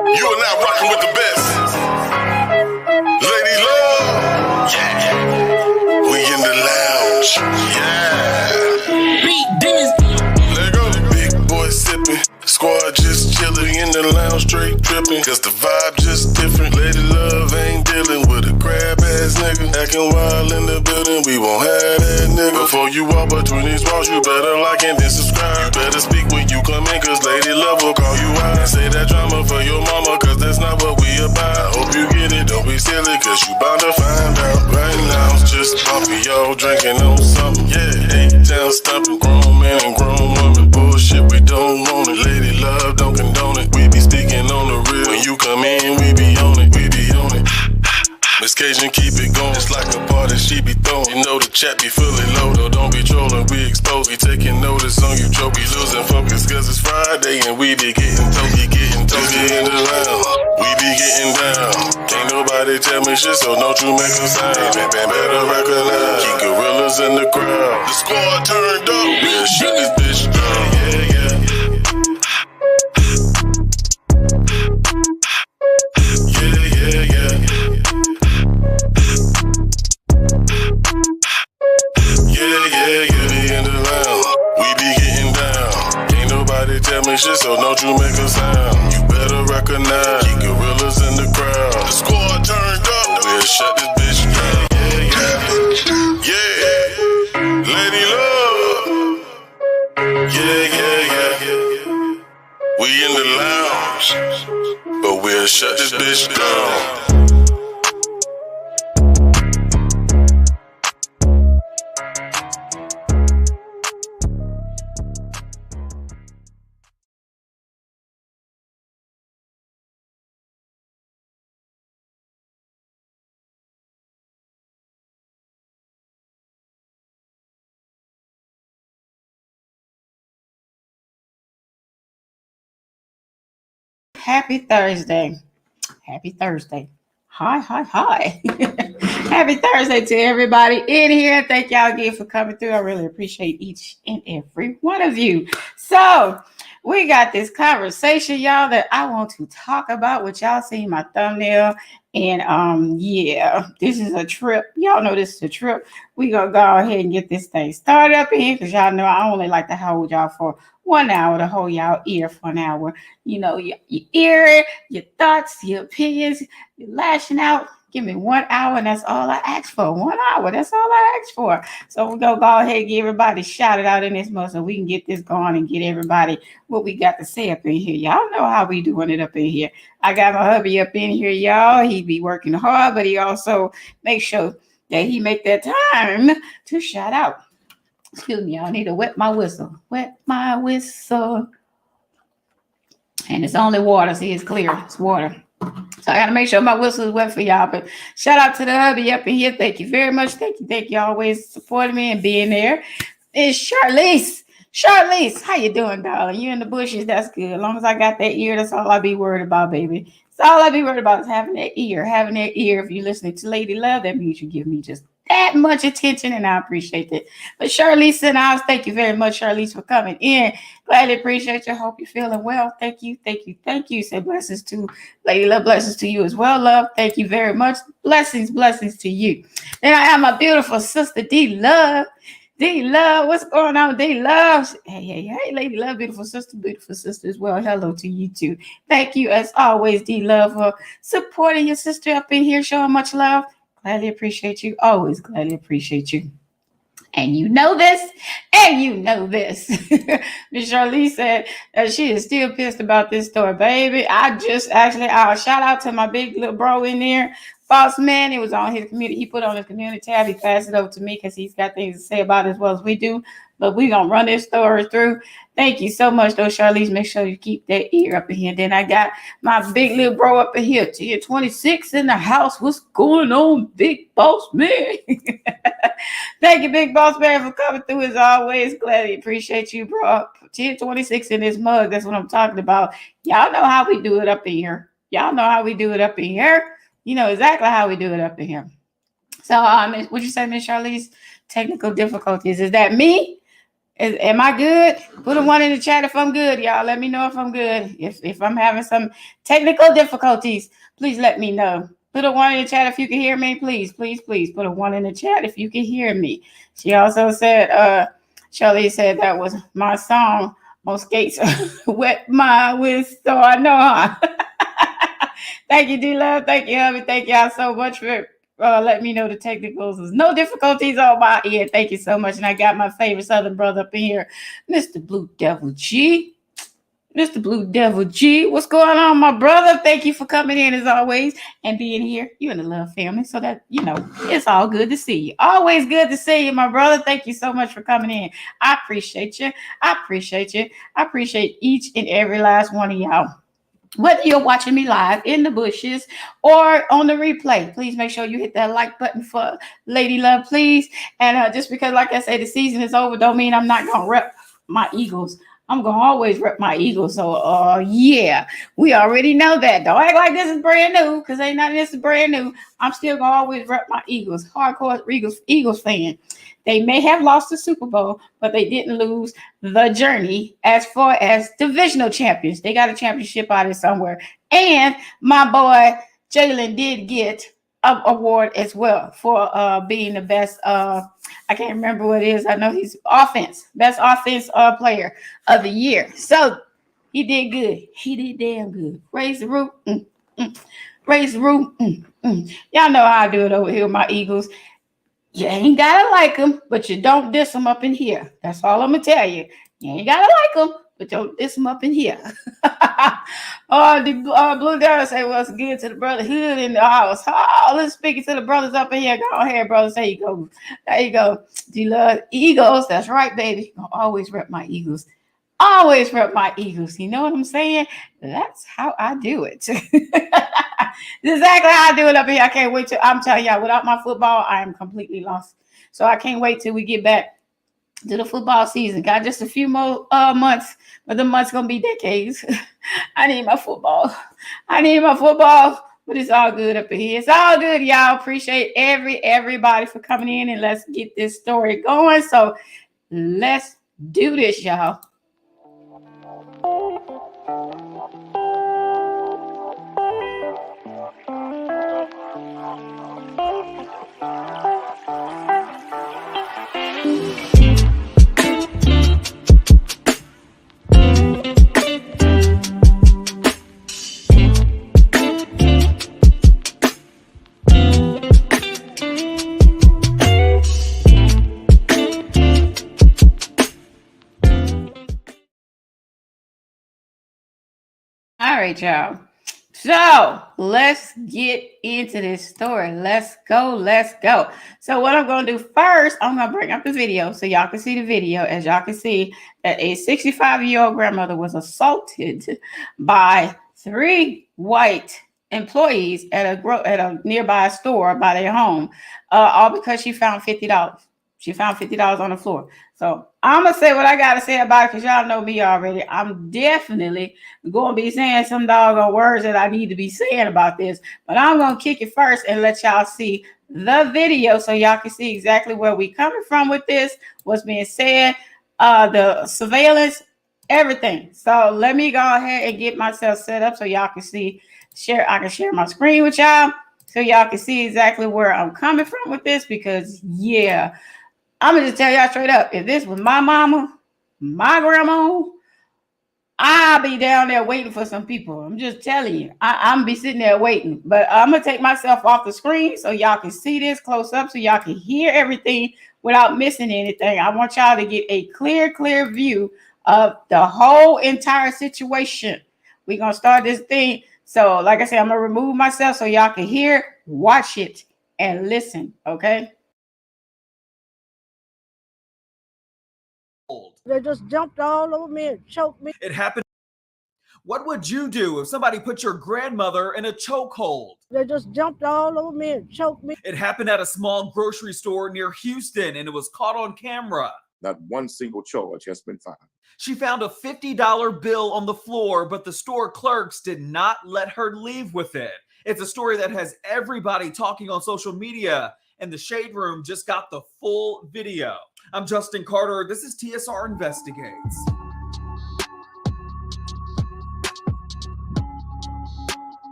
You are now rocking with the best. Lady Love. Yeah. We in the lounge. Yeah. Beat demons. Let go. Big boy sipping. Squad just chillin' in the lounge, straight trippin'. Cause the vibe just different. Lady Love ain't dealing with a crab ass nigga. Acting wild in the building, we won't have that nigga. Before you walk between these walls, you better like and then subscribe. You better speak when you come in, cause Lady Love will call you out. Say that drama for your mama, cause that's not what we about. Hope you get it, don't be silly, cause you bound to find out. Right now, it's just bumpy, y'all drinking on something. Yeah, H-Town stomping, grown man and grown woman. Bullshit, we don't want it. Lady Love don't condone it. We be speaking on the real. When you come in, we be on it. We be on it. Miss Cajun keep it going. It's like a party she be throwing. You know the chat be fully loaded. Don't be trolling, we exposed. We taking notice on you, Joe. Be losing focus cause it's Friday and we be getting toasty, getting toasty in the lounge. We be getting down. Can't nobody tell me shit, so don't you make a sound. Better recognize. Keep gorillas in the crowd. The squad turned up. Yeah, shut this bitch down. Yeah, yeah. Tell me shit, so don't you make a sound. You better recognize. Keep gorillas in the crowd. The squad turned up. We'll shut this bitch down. Yeah, yeah, yeah. Lady Love. Yeah, yeah, yeah. We in the lounge, but we'll shut this bitch down. Happy Thursday. Happy Thursday. Hi. Happy Thursday to everybody in here. Thank y'all again for coming through. I really appreciate each and every one of you. So we got this conversation, y'all, that I want to talk about, which y'all see my thumbnail. And yeah, this is a trip. Y'all know this is a trip. We gonna go ahead and get this thing started up in here because y'all know I only like to hold y'all for 1 hour, to hold y'all ear for an hour. You know, your ear, your thoughts, your opinions, you're lashing out. Give me 1 hour, and that's all I asked for. 1 hour, that's all I asked for. So we're going to go ahead and get everybody shouted out in this month so we can get this going and get everybody what we got to say up in here. Y'all know how we doing it up in here. I got my hubby up in here, y'all. He be working hard, but he also make sure that he make that time to shout out. Excuse me, y'all. Need to wet my whistle. Wet my whistle. And it's only water. See, it's clear. It's water. So I got to make sure my whistle is wet for y'all. But shout out to the hubby up in here. Thank you very much. Thank you always supporting me and being there. It's Charlize. Charlize, how you doing, darling? You in the bushes? That's good. As long as I got that ear, that's all I be worried about, baby. That's all I be worried about is having that ear. Having that ear. If you're listening to Lady Love, that means you give me just that much attention, and I appreciate it. But Charlize and I, thank you very much, Charlize, for coming in. Gladly appreciate you. Hope you're feeling well. Thank you. Say blessings to Lady Love, blessings to you as well, love. Thank you very much. Blessings to you. Then I have my beautiful sister, D Love. D Love, what's going on, D Love? Hey, Lady Love, beautiful sister as well. Hello to you too. Thank you as always, D Love, for supporting your sister up in here, showing much love. Gladly appreciate you. Always gladly appreciate you. And you know this. Miss Charlize said that she is still pissed about this story, baby. I'll shout out to my big little bro in there. Boss man, it was on his community. He put on his community tab. He passed it over to me because he's got things to say about it as well as we do. But we're going to run this story through. Thank you so much, though, Charlize. Make sure you keep that ear up in here. Then I got my big little bro up in here. Tier 26 in the house. What's going on, big boss man? Thank you, big boss man, for coming through as always. Gladly appreciate you, bro. Tier 26 in this mug. That's what I'm talking about. Y'all know how we do it up in here. You know exactly how we do it up in here. So, what'd you say, Miss Charlize? Technical difficulties. Is that me? Am I good? Put a 1 in the chat if I'm good, y'all. Let me know if I'm good. If I'm having some technical difficulties, please let me know. Put a 1 in the chat if you can hear me, please. Please put a 1 in the chat if you can hear me. She also said, Shirley said that was my song on skates. Wet my wrist, so I know, huh? Thank you, D-Love. Thank you, hubby. Thank y'all so much for let me know the technicals. There's no difficulties on my end. Thank you so much. And I got my favorite Southern brother up in here, Mr. Blue Devil G. Mr. Blue Devil G. What's going on, my brother? Thank you for coming in as always and being here. You and the Love family. So that, it's all good to see you. Always good to see you, my brother. Thank you so much for coming in. I appreciate you. I appreciate you. I appreciate each and every last one of y'all. Whether you're watching me live in the bushes or on the replay, please make sure you hit that like button for Lady Love, please. And just because, like I say, the season is over, don't mean I'm not going to rep my Eagles. I'm going to always rep my Eagles. So, yeah, we already know that. Don't act like this is brand new, because ain't nothing this is brand new. I'm still going to always rep my Eagles. Hardcore Eagles fan. They may have lost the Super Bowl, but they didn't lose the journey as far as divisional champions. They got a championship out of somewhere. And my boy Jalen did get an award as well for being the best. I can't remember what it is. I know he's best offense player of the year. So he did good. He did damn good. Raise the roof. Raise the roof. Y'all know how I do it over here with my Eagles. You ain't gotta like them, but you don't diss them up in here. That's all I'm gonna tell you. You ain't gotta like them, but don't diss them up in here. The Blue Devil say what's good to the brotherhood in the house. Oh, let's speak it to the brothers up in here. Go ahead, brothers. There you go. There you go. Do you love Eagles? That's right, baby. I'll always rep my Eagles. Always rep my Eagles. You know what I'm saying? That's how I do it. Exactly how I do it up here. I can't wait I'm telling y'all, without my football, I am completely lost. So I can't wait till we get back to the football season. Got just a few more months, but the months gonna be decades. I need my football. But it's all good up in here. It's all good, y'all. Appreciate everybody for coming in, and let's get this story going. So let's do this, y'all. All right, y'all. So let's get into this story. Let's go. So what I'm going to do first, I'm going to bring up the video so y'all can see the video. As y'all can see that a 65-year-old grandmother was assaulted by 3 white employees at a nearby store by their home, all because she found $50. She found $50 on the floor. So I'm going to say what I got to say about it, because y'all know me already. I'm definitely going to be saying some doggone words that I need to be saying about this. But I'm going to kick it first and let y'all see the video so y'all can see exactly where we coming from with this, what's being said, the surveillance, everything. So let me go ahead and get myself set up so y'all can see, I can share my screen with y'all so y'all can see exactly where I'm coming from with this, because, yeah, I'm going to just tell y'all straight up, if this was my mama, my grandma, I'll be down there waiting for some people. I'm just telling you, I'm going to be sitting there waiting. But I'm going to take myself off the screen so y'all can see this close up, so y'all can hear everything without missing anything. I want y'all to get a clear view of the whole entire situation. We're going to start this thing. So like I said, I'm going to remove myself so y'all can hear, watch it, and listen, okay? They just jumped all over me and choked me. It happened. What would you do if somebody put your grandmother in a chokehold? They just jumped all over me and choked me. It happened at a small grocery store near Houston, and it was caught on camera. Not one single charge has been filed. She found a $50 bill on the floor, but the store clerks did not let her leave with it. It's a story that has everybody talking on social media, and the Shade Room just got the full video. I'm Justin Carter. This is TSR Investigates.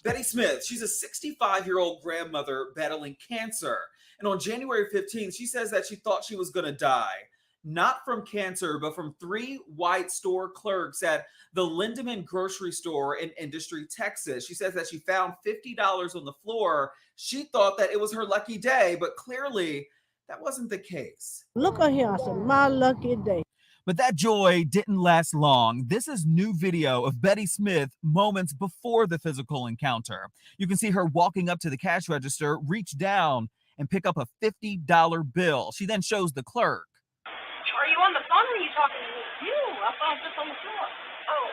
Betty Smith, she's a 65-year-old grandmother battling cancer. And on January 15th, she says that she thought she was going to die. Not from cancer, but from 3 white store clerks at the Lindemann grocery store in Industry, Texas. She says that she found $50 on the floor. She thought that it was her lucky day, but clearly that wasn't the case. Look at here, I said, my lucky day. But that joy didn't last long. This is new video of Betty Smith moments before the physical encounter. You can see her walking up to the cash register, reach down, and pick up a $50 bill. She then shows the clerk. Are you on the phone or are you talking to me? You. I thought just on the floor. Oh,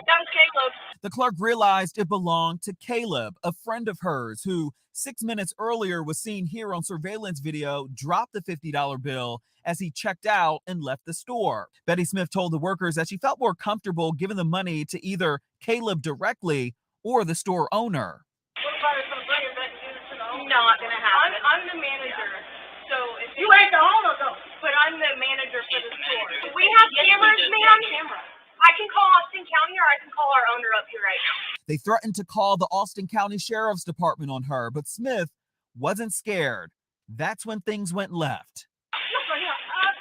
that was Caleb. The clerk realized it belonged to Caleb, a friend of hers who 6 minutes earlier was seen here on surveillance video drop the $50 bill as he checked out and left the store. Betty Smith told the workers that she felt more comfortable giving the money to either Caleb directly or the store owner. What about if I'm bringing back to the owner? Not gonna happen. I'm the manager, so if you ain't the owner though. But I'm the manager for the store. We have cameras, ma'am. I can call Austin County or I can call our owner up here right now. They threatened to call the Austin County Sheriff's Department on her, but Smith wasn't scared. That's when things went left. I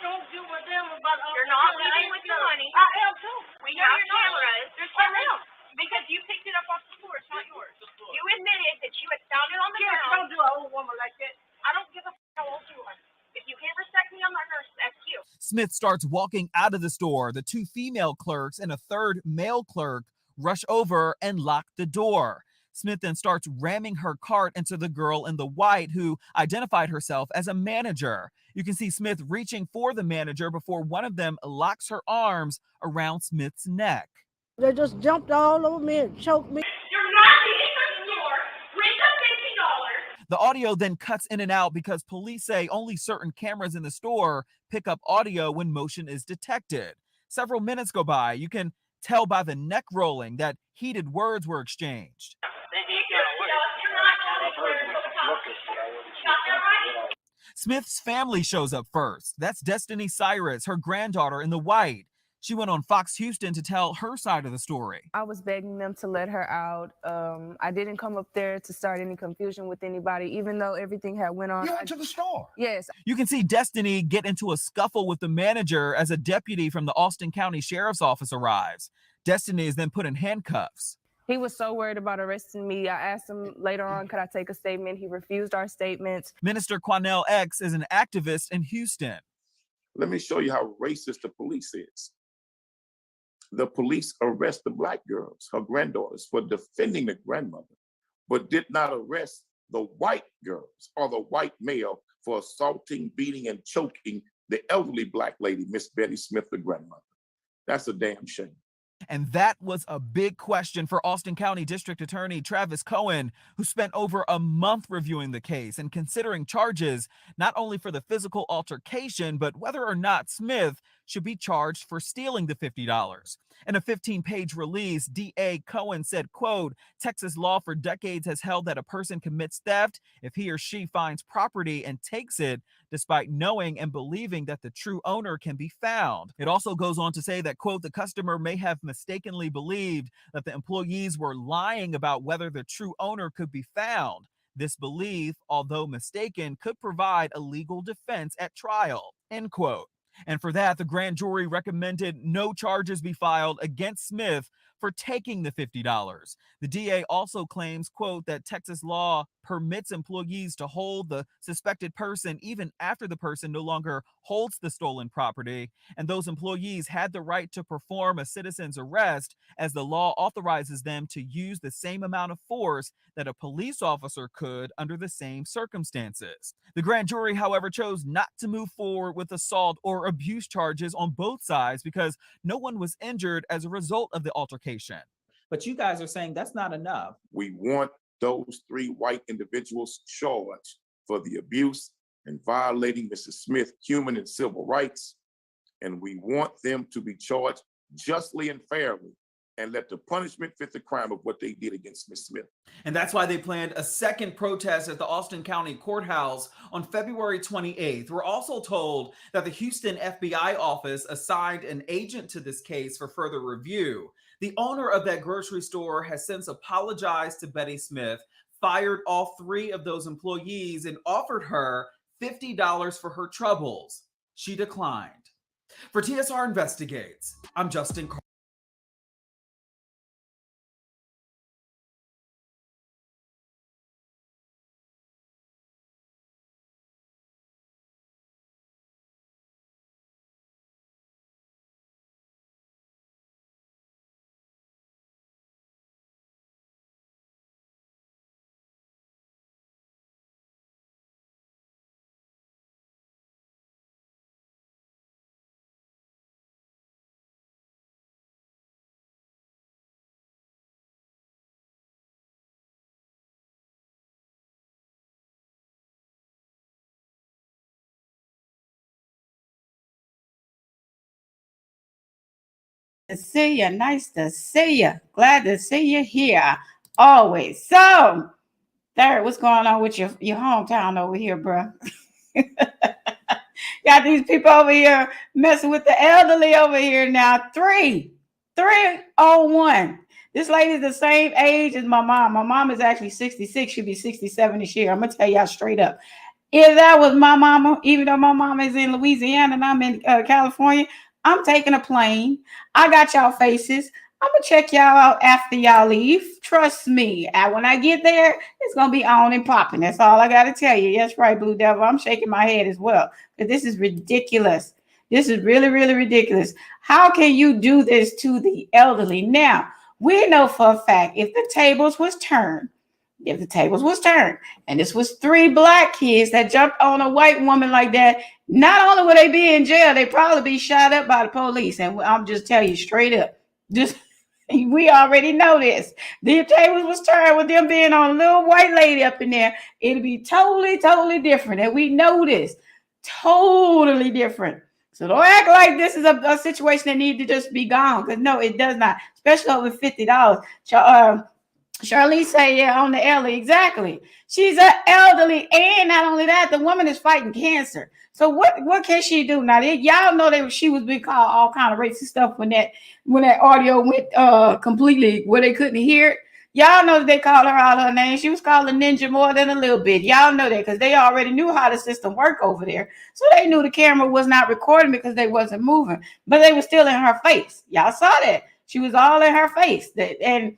don't give a damn about. You're not leaving with your money. I am too. We have cameras. There's cameras. Because you picked it up off the floor. It's not yours. You admitted that you had found it on the ground. Don't do an old woman like that. I don't give a how old you are. If you can't respect me, I'm not nurse. That's you. Smith starts walking out of the store. The 2 female clerks and a 3rd male clerk rush over and lock the door. Smith then starts ramming her cart into the girl in the white who identified herself as a manager. You can see Smith reaching for the manager before one of them locks her arms around Smith's neck. They just jumped all over me and choked me. You're not leaving the floor with the $50. The audio then cuts in and out because police say only certain cameras in the store pick up audio when motion is detected. Several minutes go by. You can tell by the neck rolling that heated words were exchanged. Smith's family shows up first. That's Destiny Cyrus, her granddaughter in the white. She went on Fox Houston to tell her side of the story. I was begging them to let her out. I didn't come up there to start any confusion with anybody, even though everything had went on. You went to the store. Yes. You can see Destiny get into a scuffle with the manager as a deputy from the Austin County Sheriff's Office arrives. Destiny is then put in handcuffs. He was so worried about arresting me. I asked him later on, could I take a statement? He refused our statements. Minister Quanell X is an activist in Houston. Let me show you how racist the police is. The police arrest the black girls, her granddaughters, for defending the grandmother, but did not arrest the white girls or the white male for assaulting, beating, and choking the elderly black lady, Miss Betty Smith, the grandmother. That's a damn shame. And that was a big question for Austin County District Attorney Travis Cohen, who spent over a month reviewing the case and considering charges not only for the physical altercation, but whether or not Smith should be charged for stealing the $50. In a 15-page release, DA Cohen said, quote, Texas law for decades has held that a person commits theft if he or she finds property and takes it despite knowing and believing that the true owner can be found. It also goes on to say that, quote, the customer may have mistakenly believed that the employees were lying about whether the true owner could be found. This belief, although mistaken, could provide a legal defense at trial, end quote. And for that, the grand jury recommended no charges be filed against Smith for taking the $50. The DA also claims, quote, that Texas law permits employees to hold the suspected person even after the person no longer holds the stolen property. And those employees had the right to perform a citizen's arrest as the law authorizes them to use the same amount of force that a police officer could under the same circumstances. The grand jury, however, chose not to move forward with assault or abuse charges on both sides because no one was injured as a result of the altercation. But you guys are saying that's not enough. We want those 3 white individuals charged for the abuse and violating Mrs. Smith's human and civil rights. And we want them to be charged justly and fairly and let the punishment fit the crime of what they did against Miss Smith. And that's why they planned a second protest at the Austin County Courthouse on February 28th. We're also told that the Houston FBI office assigned an agent to this case for further review. The owner of that grocery store has since apologized to Betty Smith, fired all 3 of those employees, and offered her $50 for her troubles. She declined. For TSR Investigates, I'm Justin Carter. To see you. Nice to see you. Glad to see you here. Always. So, Third, what's going on with your hometown over here, bro? Got these people over here messing with the elderly over here now. 301. This lady's the same age as my mom. My mom is actually 66. She'll be 67 this year. I'm going to tell y'all straight up. If that was my mama, even though my mama is in Louisiana and I'm in California, I'm taking a plane. I got y'all faces. I'm going to check y'all out after y'all leave. Trust me. And when I get there, it's going to be on and popping. That's all I got to tell you. That's right, Blue Devil. I'm shaking my head as well. Because this is ridiculous. This is really, really ridiculous. How can you do this to the elderly? Now, we know for a fact if the tables was turned, and this was 3 black kids that jumped on a white woman like that, not only would they be in jail, they'd probably be shot up by the police. And I'm just telling you straight up, we already know this. The tables was turned with them being on a little white lady up in there. It'd be totally, totally different. And we know this. Totally different. So don't act like this is a situation that needs to just be gone. Because no, it does not. Especially over $50. Charlize say, yeah, on the elderly. Exactly. She's an elderly. And not only that, the woman is fighting cancer. So what can she do? Now, y'all know she was being called all kind of racist stuff when that audio went completely where they couldn't hear it. Y'all know that they called her out her name. She was called a ninja more than a little bit. Y'all know that because they already knew how the system worked over there. So they knew the camera was not recording because they wasn't moving. But they were still in her face. Y'all saw that. She was all in her face. And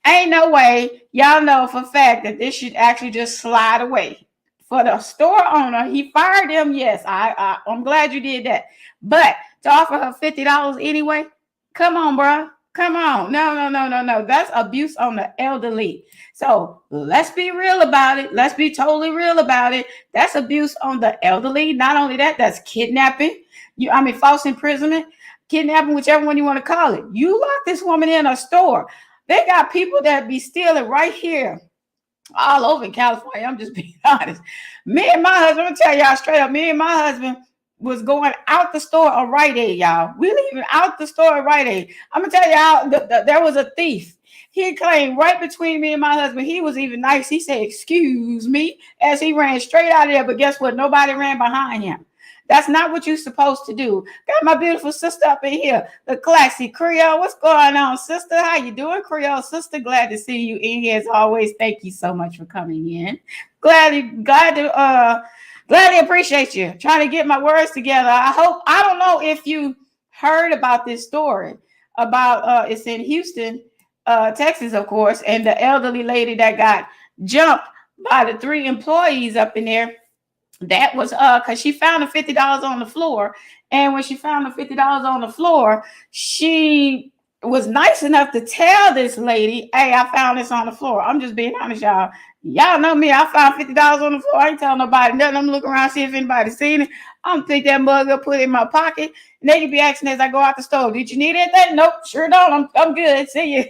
ain't no way. Y'all know for a fact that this should actually just slide away. For the store owner, he fired him. Yes, I'm glad you did that. But to offer her $50 anyway, come on, bro. Come on. No. That's abuse on the elderly. So let's be real about it. Let's be totally real about it. That's abuse on the elderly. Not only that, that's kidnapping. False imprisonment, kidnapping, whichever one you want to call it. You lock this woman in a store. They got people that be stealing right here. All over in California. I'm just being honest. Me and my husband, I'm gonna tell y'all straight up, me and my husband was going out the store on Rite Aid, y'all. We leaving out the store at Rite Aid. I'm gonna tell y'all, there was a thief. He claimed right between me and my husband. He was even nice. He said, "Excuse me," as he ran straight out of there. But guess what? Nobody ran behind him. That's not what you're supposed to do. Got my beautiful sister up in here, the classy Creole. What's going on, sister? How you doing, Creole sister? Glad to see you in here as always. Thank you so much for coming in. Glad to appreciate you. Trying to get my words together. I don't know if you heard about this story about it's in Houston, Texas, of course, and the elderly lady that got jumped by the 3 employees up in there. That was because she found the $50 on the floor. And when she found the $50 on the floor, she was nice enough to tell this lady, "Hey, I found this on the floor." I'm just being honest, y'all. Y'all know me. I found $50 on the floor. I ain't telling nobody nothing. I'm looking around, see if anybody's seen it. I'm gonna pick that mug up, put it in my pocket. And they can be asking as I go out the store, "Did you need anything?" "Nope, sure don't. I'm good. See you.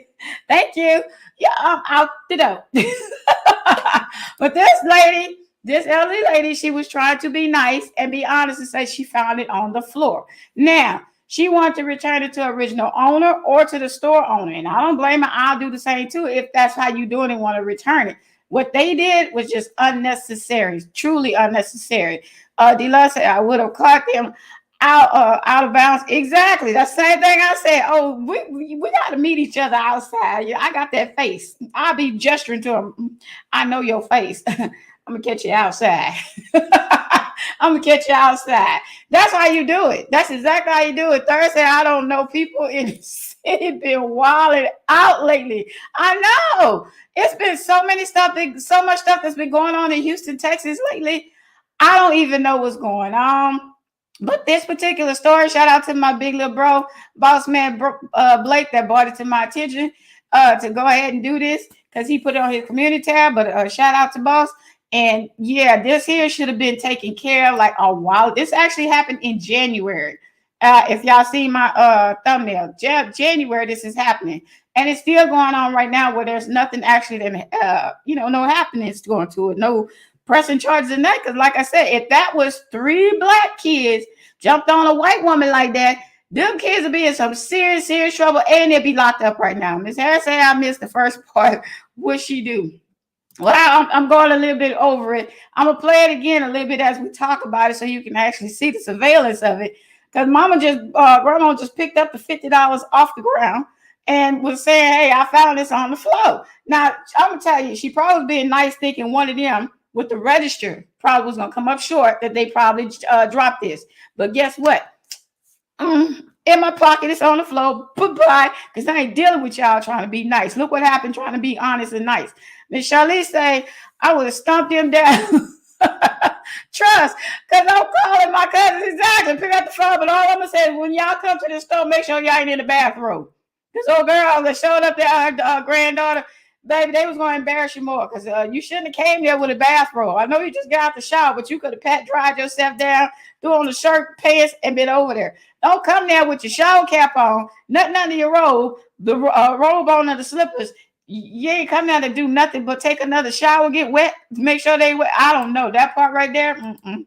Thank you." Yeah, I'm out the door. But this elderly lady, she was trying to be nice and be honest and say she found it on the floor. Now, She wanted to return it to original owner or to the store owner. And I don't blame her. I'll do the same too if that's how you do it and want to return it. What they did was just unnecessary, truly unnecessary. D-Love said, I would have caught them out of bounds. Exactly. That's the same thing I said. Oh, we got to meet each other outside. Yeah, I got that face. I'll be gesturing to him. I know your face. I'm going to catch you outside. I'm going to catch you outside. That's how you do it. That's exactly how you do it. Thursday, I don't know. People in the city been wilding out lately. I know. It's been so much stuff that's been going on in Houston, Texas lately. I don't even know what's going on. But this particular story, shout out to my big little bro, boss man Blake, that brought it to my attention to go ahead and do this because he put it on his community tab. But shout out to boss. And yeah, this here should have been taken care of like a while. This actually happened in January. If y'all see my thumbnail, January, this is happening. And it's still going on right now where there's nothing actually that, no happenings going to it. No pressing charges in that. Because like I said, if that was 3 black kids jumped on a white woman like that, them kids would be in some serious, serious trouble and they'd be locked up right now. Ms. Harris said I missed the first part. What'd she do? Well, I'm going a little bit over it. I'm going to play it again a little bit as we talk about it so you can actually see the surveillance of it. Because grandma just picked up the $50 off the ground and was saying, hey, I found this on the floor. Now, I'm going to tell you, she probably was being nice thinking one of them with the register probably was going to come up short that they probably dropped this. But guess what? In my pocket, it's on the floor. Bye-bye. Because I ain't dealing with y'all trying to be nice. Look what happened trying to be honest and nice. Miss Charlize say, I would have stomped them down. Trust. Because I'm calling my cousins exactly. Pick up the phone. But all I'm going to say is when y'all come to the store, make sure y'all ain't in the bathroom. This old girl that showed up there, her granddaughter, baby, they was going to embarrass you more because you shouldn't have came there with a bathrobe. I know you just got out the shower, but you could have pat-dried yourself down, threw on the shirt, pants, and been over there. Don't come there with your shower cap on, nothing under your robe, the robe on and the slippers. You ain't come down to do nothing but take another shower, get wet, make sure they wet. I don't know. That part right there, no.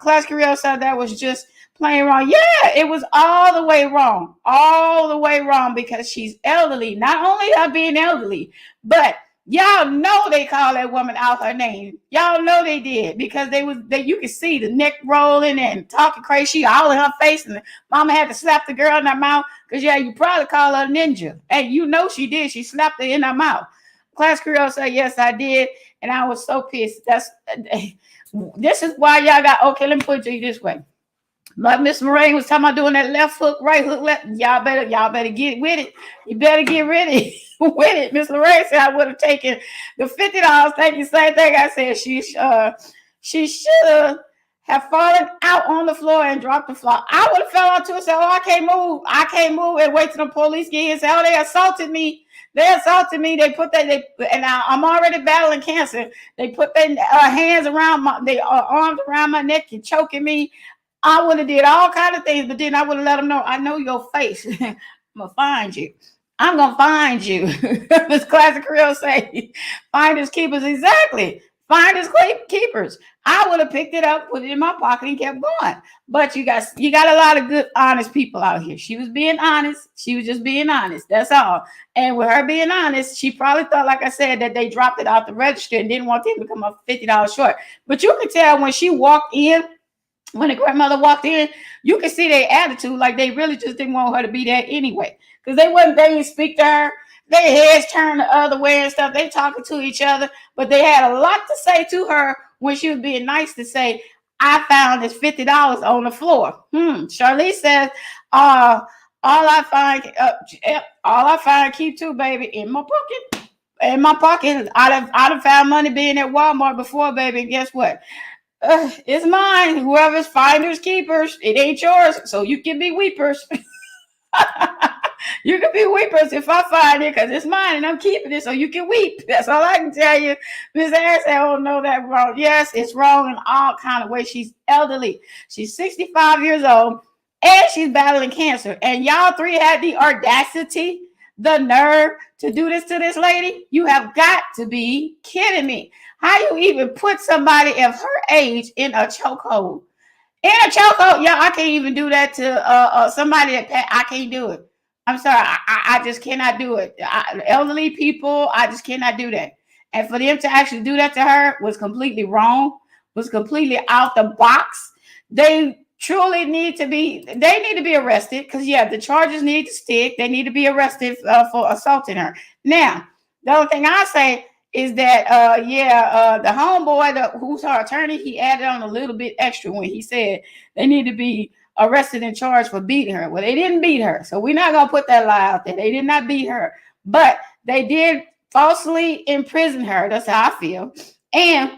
Class Carrillo said that was just plain wrong. Yeah, it was all the way wrong. All the way wrong because she's elderly. Not only her being elderly, but y'all know they call that woman out her name. Y'all know they did because you could see the neck rolling and talking crazy all in her face, and mama had to slap the girl in her mouth because you probably call her a ninja. And you know she did. She slapped her in her mouth. Class Creole said, yes, I did. And I was so pissed. This is why y'all got, okay, let me put it to you this way. Like Miss Moraine was talking about doing that left hook, right hook, left. Y'all better get with it. You better get ready with it. Miss Lorraine said I would have taken the $50. Thank you. Same thing I said. She should have fallen out on the floor and dropped the floor. I would have fell out too and said, oh, I can't move and wait till the police get here and say, oh, they assaulted me. They assaulted me. They put that, and I'm already battling cancer. They put their hands around their arms around my neck and choking me. I would have did all kinds of things, but then I would have let them know, I know your face. I'm going to find you. I'm going to find you. This Classic Creole say, finders keepers. Exactly. Finders keepers. I would have picked it up, put it in my pocket, and kept going. But you got a lot of good, honest people out here. She was being honest. She was just being honest. That's all. And with her being honest, she probably thought, like I said, that they dropped it out the register and didn't want them to come up $50 short. But you could tell when she walked in, when the grandmother walked in, you can see their attitude, like they really just didn't want her to be there anyway. Because they didn't speak to her. Their heads turned the other way and stuff. They talking to each other, but they had a lot to say to her when she was being nice to say, I found this $50 on the floor. Charlize says, all I find keep too, baby, in my pocket. In my pocket. I'd have found money being at Walmart before, baby. And guess what? It's mine. Whoever's finders keepers, it ain't yours. So you can be weepers. You can be weepers if I find it because it's mine and I'm keeping it so you can weep. That's all I can tell you. Ms. Harris said, oh, no, that's wrong. Yes, it's wrong in all kind of ways. She's elderly. She's 65 years old and she's battling cancer. And y'all three had the audacity, the nerve to do this to this lady. You have got to be kidding me. How you even put somebody of her age in a chokehold? In a chokehold, yeah, I can't even do that to somebody that I can't do it. I'm sorry, I just cannot do it. Elderly people, I just cannot do that. And for them to actually do that to her was completely wrong, was completely out the box. They truly need to be arrested because, yeah, the charges need to stick. They need to be arrested for assaulting her. Now, the only thing I say is that, the homeboy, who's her attorney, he added on a little bit extra when he said they need to be arrested and charged for beating her. Well, they didn't beat her, so we're not going to put that lie out there. They did not beat her, but they did falsely imprison her. That's how I feel. And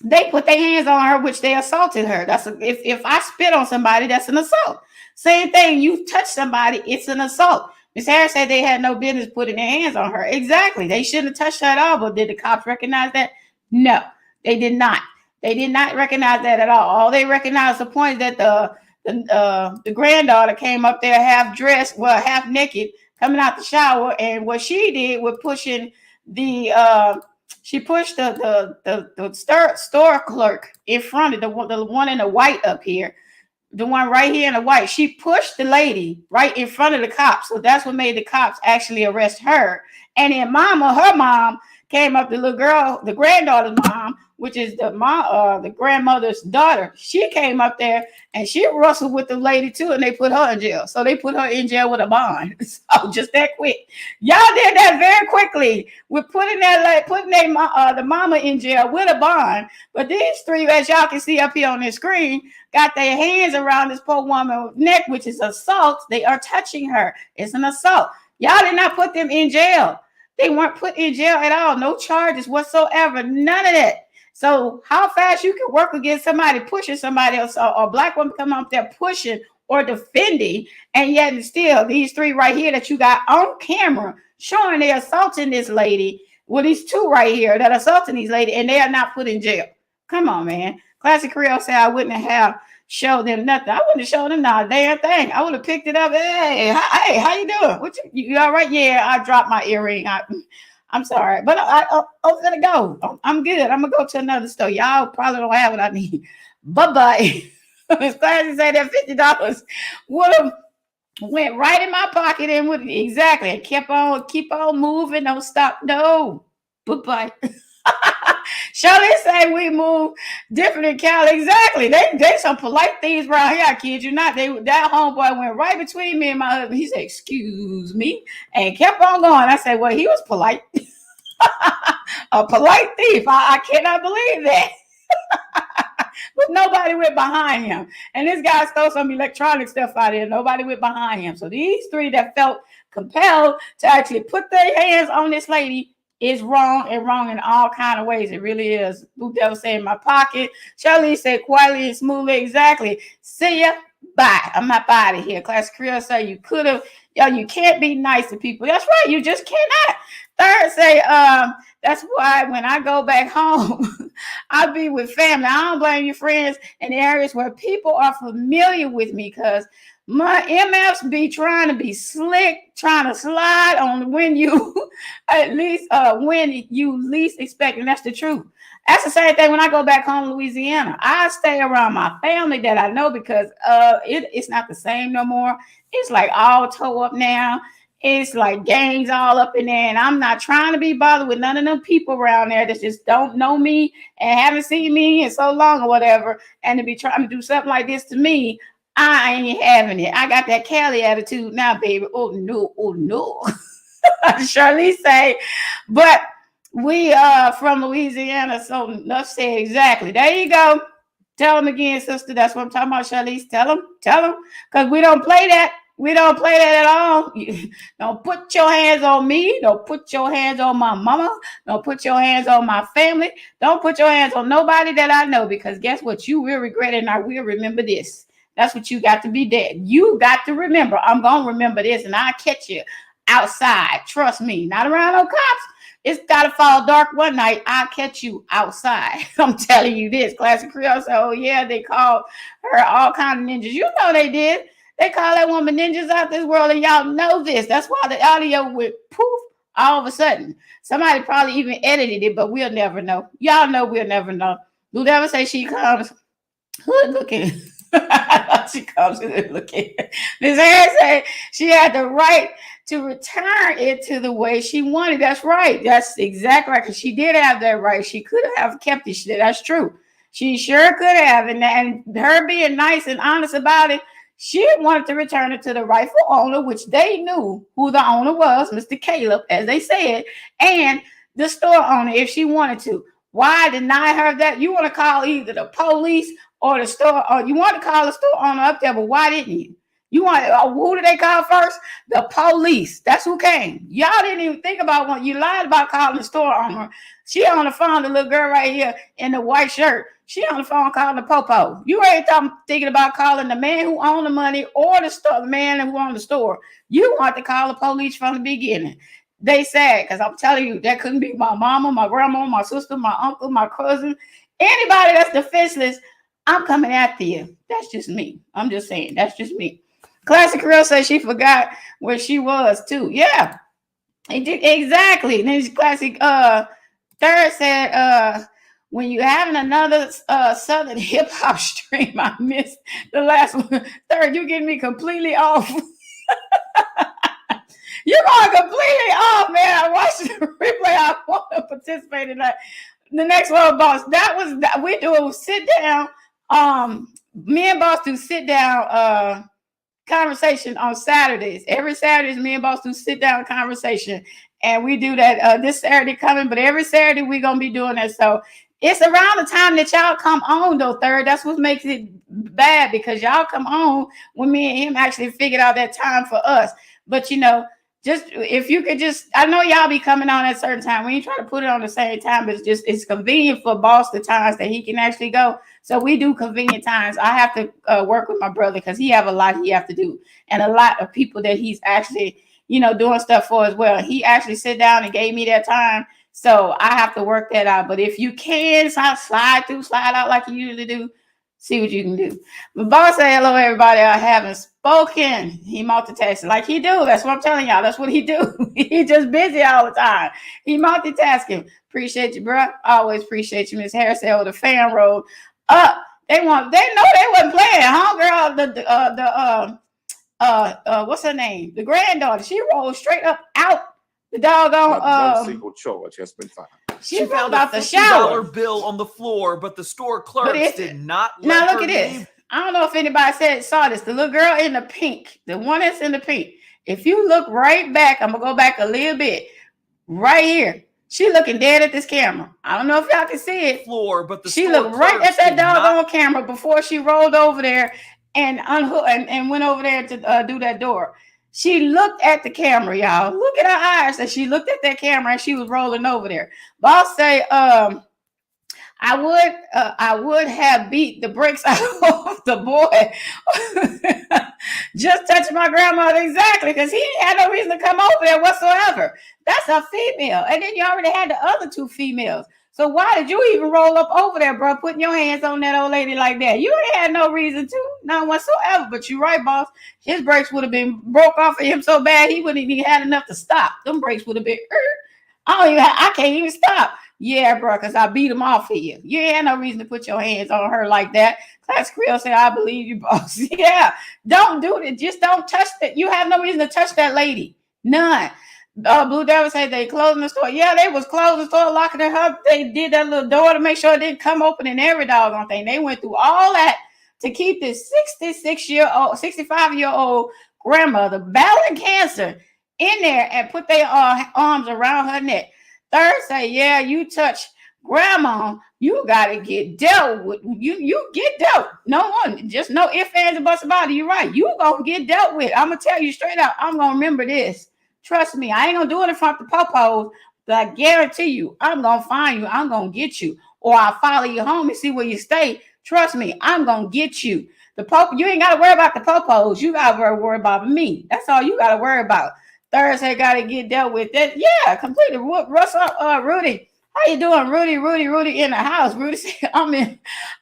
they put their hands on her, which they assaulted her. If I spit on somebody, that's an assault. Same thing, you touch somebody, it's an assault. Ms. Harris said they had no business putting their hands on her. Exactly. They shouldn't have touched her at all. But did the cops recognize that? No, they did not. They did not recognize that at all. All they recognized the point that the granddaughter came up there half dressed, well, half naked, coming out the shower, and what she did was pushing she pushed the store clerk in front of the one in the white up here. The one right here in the white, she pushed the lady right in front of the cops. So that's what made the cops actually arrest her. And then her mom came up, the little girl, the granddaughter's mom, which is the grandmother's daughter. She came up there and she wrestled with the lady too, and they put her in jail. So they put her in jail with a bond. So just that quick. Y'all did that very quickly with putting the mama in jail with a bond. But these three, as y'all can see up here on this screen, got their hands around this poor woman's neck, which is assault. They are touching her. It's an assault. Y'all did not put them in jail. They weren't put in jail at all. No charges whatsoever. None of that. So how fast you can work against somebody pushing somebody else, or a black woman come up there pushing or defending, and yet still these three right here that you got on camera showing they assaulting this lady. Well, these two right here that assaulting these lady, and they are not put in jail. Come on, man. Classic Creole said I wouldn't have showed them nothing. I wouldn't have shown them not a damn thing. I would have picked it up. Hey, how you doing? What you all right? Yeah, I dropped my earring. I'm sorry, but I'm gonna go. I'm good. I'm gonna go to another store. Y'all probably don't have what I need. Bye. Miss Classy said that $50 would have went right in my pocket and would exactly and keep on moving. Don't stop. No. Bye. Shirley say we move different in Cali. Exactly. They some polite thieves around here. I kid you not. That homeboy went right between me and my husband. He said, "Excuse me," and kept on going. I said, "Well, he was polite." A polite thief. I cannot believe that. But nobody went behind him. And this guy stole some electronic stuff out of here. Nobody went behind him. So these three that felt compelled to actually put their hands on this lady is wrong, and wrong in all kind of ways. It really is. Blue Devil say in my pocket. Shirley said quietly and smoothly. Exactly. See ya. Bye. I'm not out of here. Classic Creole say you could have. You can't be nice to people. That's right. You just cannot. Third say, that's why when I go back home, I be with family. I don't blame your friends in the areas where people are familiar with me, because my MFs be trying to be slick, trying to slide on when you when you least expect, and that's the truth. That's the same thing when I go back home to Louisiana. I stay around my family that I know, because it's not the same no more. It's like all tore up now. It's like gangs all up in there, and I'm not trying to be bothered with none of them people around there that just don't know me and haven't seen me in so long or whatever, and to be trying to do something like this to me. I ain't having it. I got that Cali attitude now, baby. Oh no. Shirley say, but we from Louisiana, so enough said. Exactly. There you go. Tell them again, sister. That's what I'm talking about, Shirley. Tell them. Because we don't play that. We don't play that at all. Don't put your hands on me. Don't put your hands on my mama. Don't put your hands on my family. Don't put your hands on nobody that I know, because guess what? You will regret it, and I will remember this. That's what you got to be dead. You got to remember. I'm going to remember this, and I'll catch you outside. Trust me. Not around no cops. It's got to fall dark one night. I'll catch you outside. I'm telling you this. Classic Creole said, oh, yeah, they called her all kinds of ninjas. You know they did. They call that woman ninjas out this world, and y'all know this. That's why the audio went poof all of a sudden. Somebody probably even edited it, but we'll never know. Y'all know we'll never know. Blue Devil say she comes hood looking. She comes hood looking. Ms. Harris said she had the right to return it to the way she wanted. That's right. That's exactly right. Because she did have that right. She could have kept it. That's true. She sure could have. And her being nice and honest about it, she wanted to return it to the rightful owner, which they knew who the owner was, Mr. Caleb, as they said, and the store owner if she wanted to. Why deny her that? You want to call either the police or the store, or you want to call the store owner up there, but why didn't you? You want who did they call first? The police. That's who came. Y'all didn't even think about when you lied about calling the store owner. She on the phone, the little girl right here in the white shirt. She on the phone calling the popo. You ain't thinking about calling the man who owned the money or the store, the man who owned the store. You want to call the police from the beginning. They said, because I'm telling you, that couldn't be my mama, my grandma, my sister, my uncle, my cousin, anybody that's defenseless. I'm coming after you. That's just me. I'm just saying. That's just me. Classic Girl says she forgot where she was too. Yeah, it did exactly. And then Classic Third said, when you having another Southern hip hop stream, I missed the last one. Third, you getting me completely off. You're going completely off, man. I watched the replay. I want to participate in that. The next one, boss. That was that we do a sit down. Me and Boss do sit down conversation on Saturdays. Every Saturdays, me and Boss do sit down conversation, and we do that this Saturday coming. But every Saturday we're gonna be doing that. So it's around the time that y'all come on, though. Third, that's what makes it bad because y'all come on when me and him actually figured out that time for us. But you know. Just if you could just, I know y'all be coming on at a certain time. We ain't trying to put it on the same time, but it's convenient for Boss the times that he can actually go. So we do convenient times. I have to work with my brother because he have a lot he have to do and a lot of people that he's actually, doing stuff for as well. He actually sit down and gave me that time. So I have to work that out. But if you can slide out like you usually do, see what you can do. But Boss said, hello, everybody. I haven't spoken. He multitasking like he do. That's what I'm telling y'all. That's what he do. He just busy all the time. He multitasking. Appreciate you, bro. Always appreciate you, Miss Harris. The fan rolled up. They know they wasn't playing. Homegirl, what's her name? The granddaughter. She rolled straight up out the doggone. Not one single charge has been filed. She found out the shower bill on the floor, but the store clerks did not let now look her at this. leave. I don't know if anybody saw this. The little girl in the pink, the one that's in the pink. If you look right back, I'm gonna go back a little bit. Right here, she looking dead at this camera. I don't know if y'all can see it. Floor, but she looked right at that doggone camera before she rolled over there and unhooked and went over there to do that door. She looked at the camera, y'all. Look at her eyes. And she looked at that camera and she was rolling over there. Boss say, I would have beat the brakes out of the boy. Just touching my grandmother exactly because he had no reason to come over there whatsoever. That's a female. And then you already had the other two females. So why did you even roll up over there, bro, putting your hands on that old lady like that? You ain't had no reason to, none whatsoever. But you're right, boss. His brakes would have been broke off of him so bad he wouldn't even had enough to stop. Them brakes would have been, I can't even stop. Yeah, bro, because I beat him off of you. You ain't had no reason to put your hands on her like that. Class Creole said, I believe you, boss. Yeah, don't do it. Just don't touch that. You have no reason to touch that lady. None. Blue Devil said they closing the store. Yeah, they was closing the store, locking it up. They did that little door to make sure it didn't come open and every doggone thing. They went through all that to keep this 65-year-old grandmother battling cancer in there and put their arms around her neck. Third say, yeah, you touch grandma, you gotta get dealt with. You get dealt. No one, just no ifs, ands, and buts about it. You're right. You gonna get dealt with. I'm gonna tell you straight out. I'm gonna remember this. Trust me, I ain't gonna do it in front of the popos, but I guarantee you, I'm gonna find you. I'm gonna get you, or I'll follow you home and see where you stay. Trust me, I'm gonna get you. The popo, you ain't gotta worry about the popos. You gotta worry about me. That's all you gotta worry about. Thursday gotta get dealt with. That, yeah, completely. What's up, Rudy? How you doing, Rudy? Rudy in the house. Rudy said, I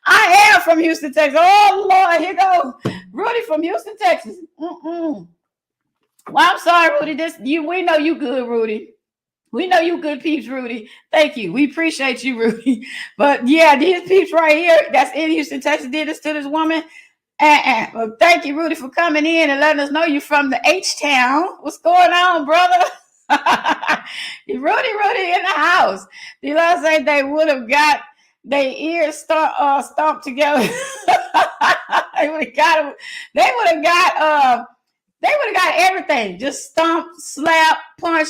am from Houston, Texas. Oh Lord, here goes Rudy from Houston, Texas. Well, I'm sorry, Rudy. We know you good, Rudy. We know you good peeps, Rudy. Thank you. We appreciate you, Rudy. But yeah, these peeps right here that's in Houston, Texas did this to this woman. Well, thank you, Rudy, for coming in and letting us know you're from the H-Town. What's going on, brother? Rudy in the house. You know what I'm saying? They would have got their ears stomped together. They would have got everything. Just stomp, slap, punch.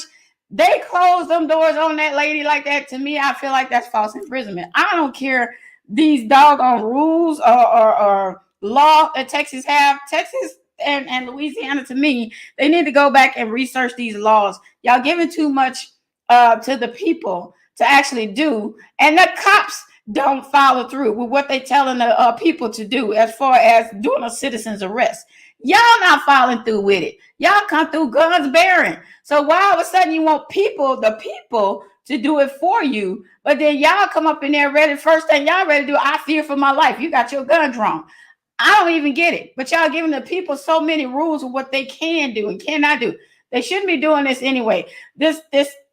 They closed them doors on that lady like that. To me, I feel like that's false imprisonment. I don't care these doggone rules or law that Texas have. Texas and Louisiana, to me, they need to go back and research these laws. Y'all giving too much to the people to actually do, and the cops don't follow through with what they telling the people to do as far as doing a citizen's arrest. Y'all not following through with it. Y'all come through guns bearing. So why all of a sudden you want the people to do it for you, but then y'all come up in there ready, first thing y'all ready to do, I fear for my life. You got your gun drawn. I don't even get it. But y'all giving the people so many rules of what they can do and cannot do. They shouldn't be doing this anyway. This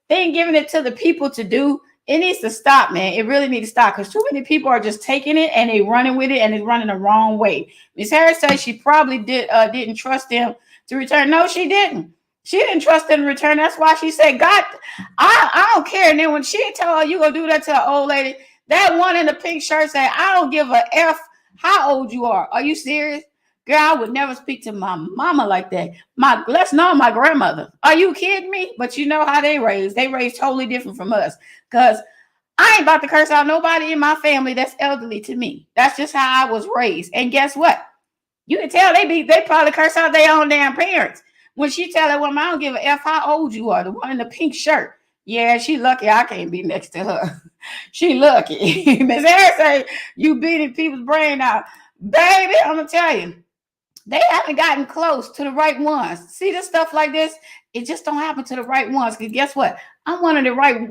thing, giving it to the people to do, it needs to stop, man. It really needs to stop because too many people are just taking it and they running with it and it's running the wrong way. Ms. Harris says she probably didn't trust them to return. No, she didn't. She didn't trust them to return. That's why she said, God, I don't care. And then when she told her you gonna do that to an old lady, that one in the pink shirt said, I don't give a F how old you are. Are you serious? Girl, I would never speak to my mama like that. Let's know my grandmother. Are you kidding me? But you know how they raised. They raised totally different from us. Because I ain't about to curse out nobody in my family that's elderly to me. That's just how I was raised. And guess what? You can tell they probably curse out their own damn parents. When she tell that woman, I don't give a F how old you are, the one in the pink shirt. Yeah, she lucky I can't be next to her. She lucky. Ms. Harris say you beating people's brain out. Baby, I'm going to tell you, they haven't gotten close to the right ones. See this stuff like this? It just don't happen to the right ones. Because guess what? I'm one of the right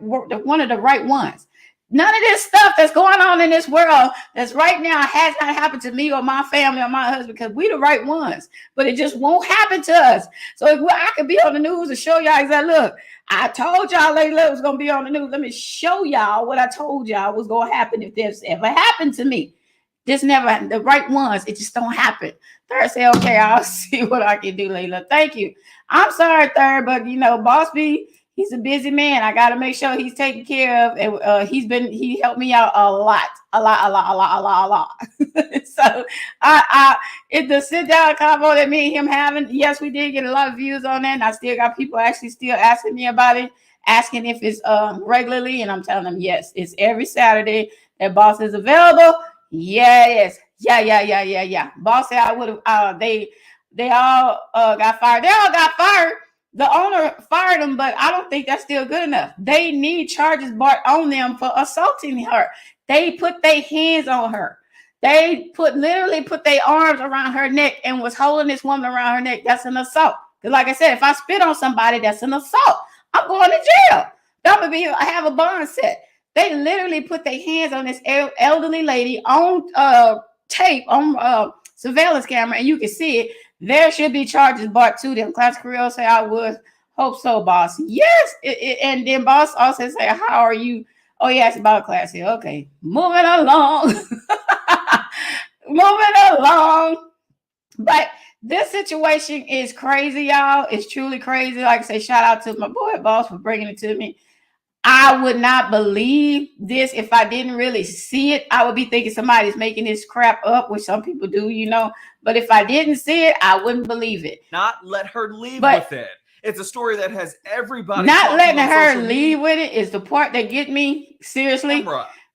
ones. None of this stuff that's going on in this world that's right now has not happened to me or my family or my husband because we the right ones. But it just won't happen to us. So if I could be on the news and show y'all exactly, look, I told y'all Lady Love was going to be on the news. Let me show y'all what I told y'all was going to happen if this ever happened to me. This never happened. The right ones, it just don't happen. Third say, okay, I'll see what I can do, Layla. Thank you. I'm sorry, Third, but Boss B, he's a busy man. I got to make sure he's taken care of. And he helped me out a lot. So it's the sit down convo that me and him having. Yes, we did get a lot of views on that. And I still got people actually still asking me about it, asking if it's regularly. And I'm telling them, yes, it's every Saturday that Boss is available. Yes. Yeah. Boss said I would have, they all got fired. They all got fired. The owner fired them, but I don't think that's still good enough. They need charges brought on them for assaulting her. They put their hands on her. They literally put their arms around her neck and was holding this woman around her neck. That's an assault. Because like I said, if I spit on somebody, that's an assault. I'm going to jail. I have a bond set. They literally put their hands on this elderly lady on tape, on surveillance camera, and you can see it. There should be charges brought to them. Class Creole say, I would hope so, Boss. Yes. And then Boss also say, how are you? Oh, yeah, it's about Class here. Okay. Moving along. But this situation is crazy, y'all. It's truly crazy. Like I say, shout out to my boy, Boss, for bringing it to me. I would not believe this if I didn't really see it. I would be thinking somebody's making this crap up, which some people do, But if I didn't see it, I wouldn't believe it. Not let her leave with it. It's a story that has everybody. Not letting her leave with it is the part that get me. Seriously.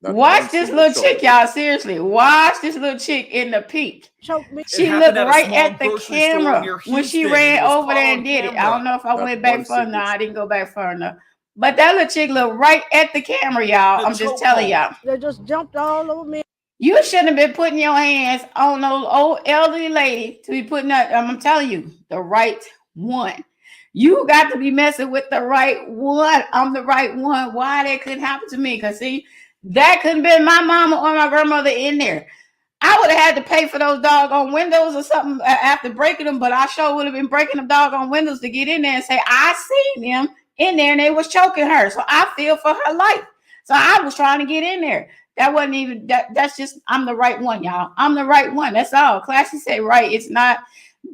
Watch this little chick, y'all. Seriously. Watch this little chick in the pink. She looked right at the camera when she ran over there and did it. I don't know if I went back far enough. I didn't go back far enough. But that little chick looked right at the camera, y'all. I'm just telling y'all. They just jumped all over me. You shouldn't have been putting your hands on no old elderly lady to be putting that. I'm telling you, the right one. You got to be messing with the right one. I'm the right one. Why that couldn't happen to me? Because see, that couldn't have been my mama or my grandmother in there. I would have had to pay for those doggone windows or something after breaking them, but I sure would have been breaking them doggone windows to get in there and say, I seen them in there and they was choking her. So I feel for her life. So I was trying to get in there. That wasn't even that's just I'm the right one, y'all. I'm the right one. That's all. Classy say right. It's not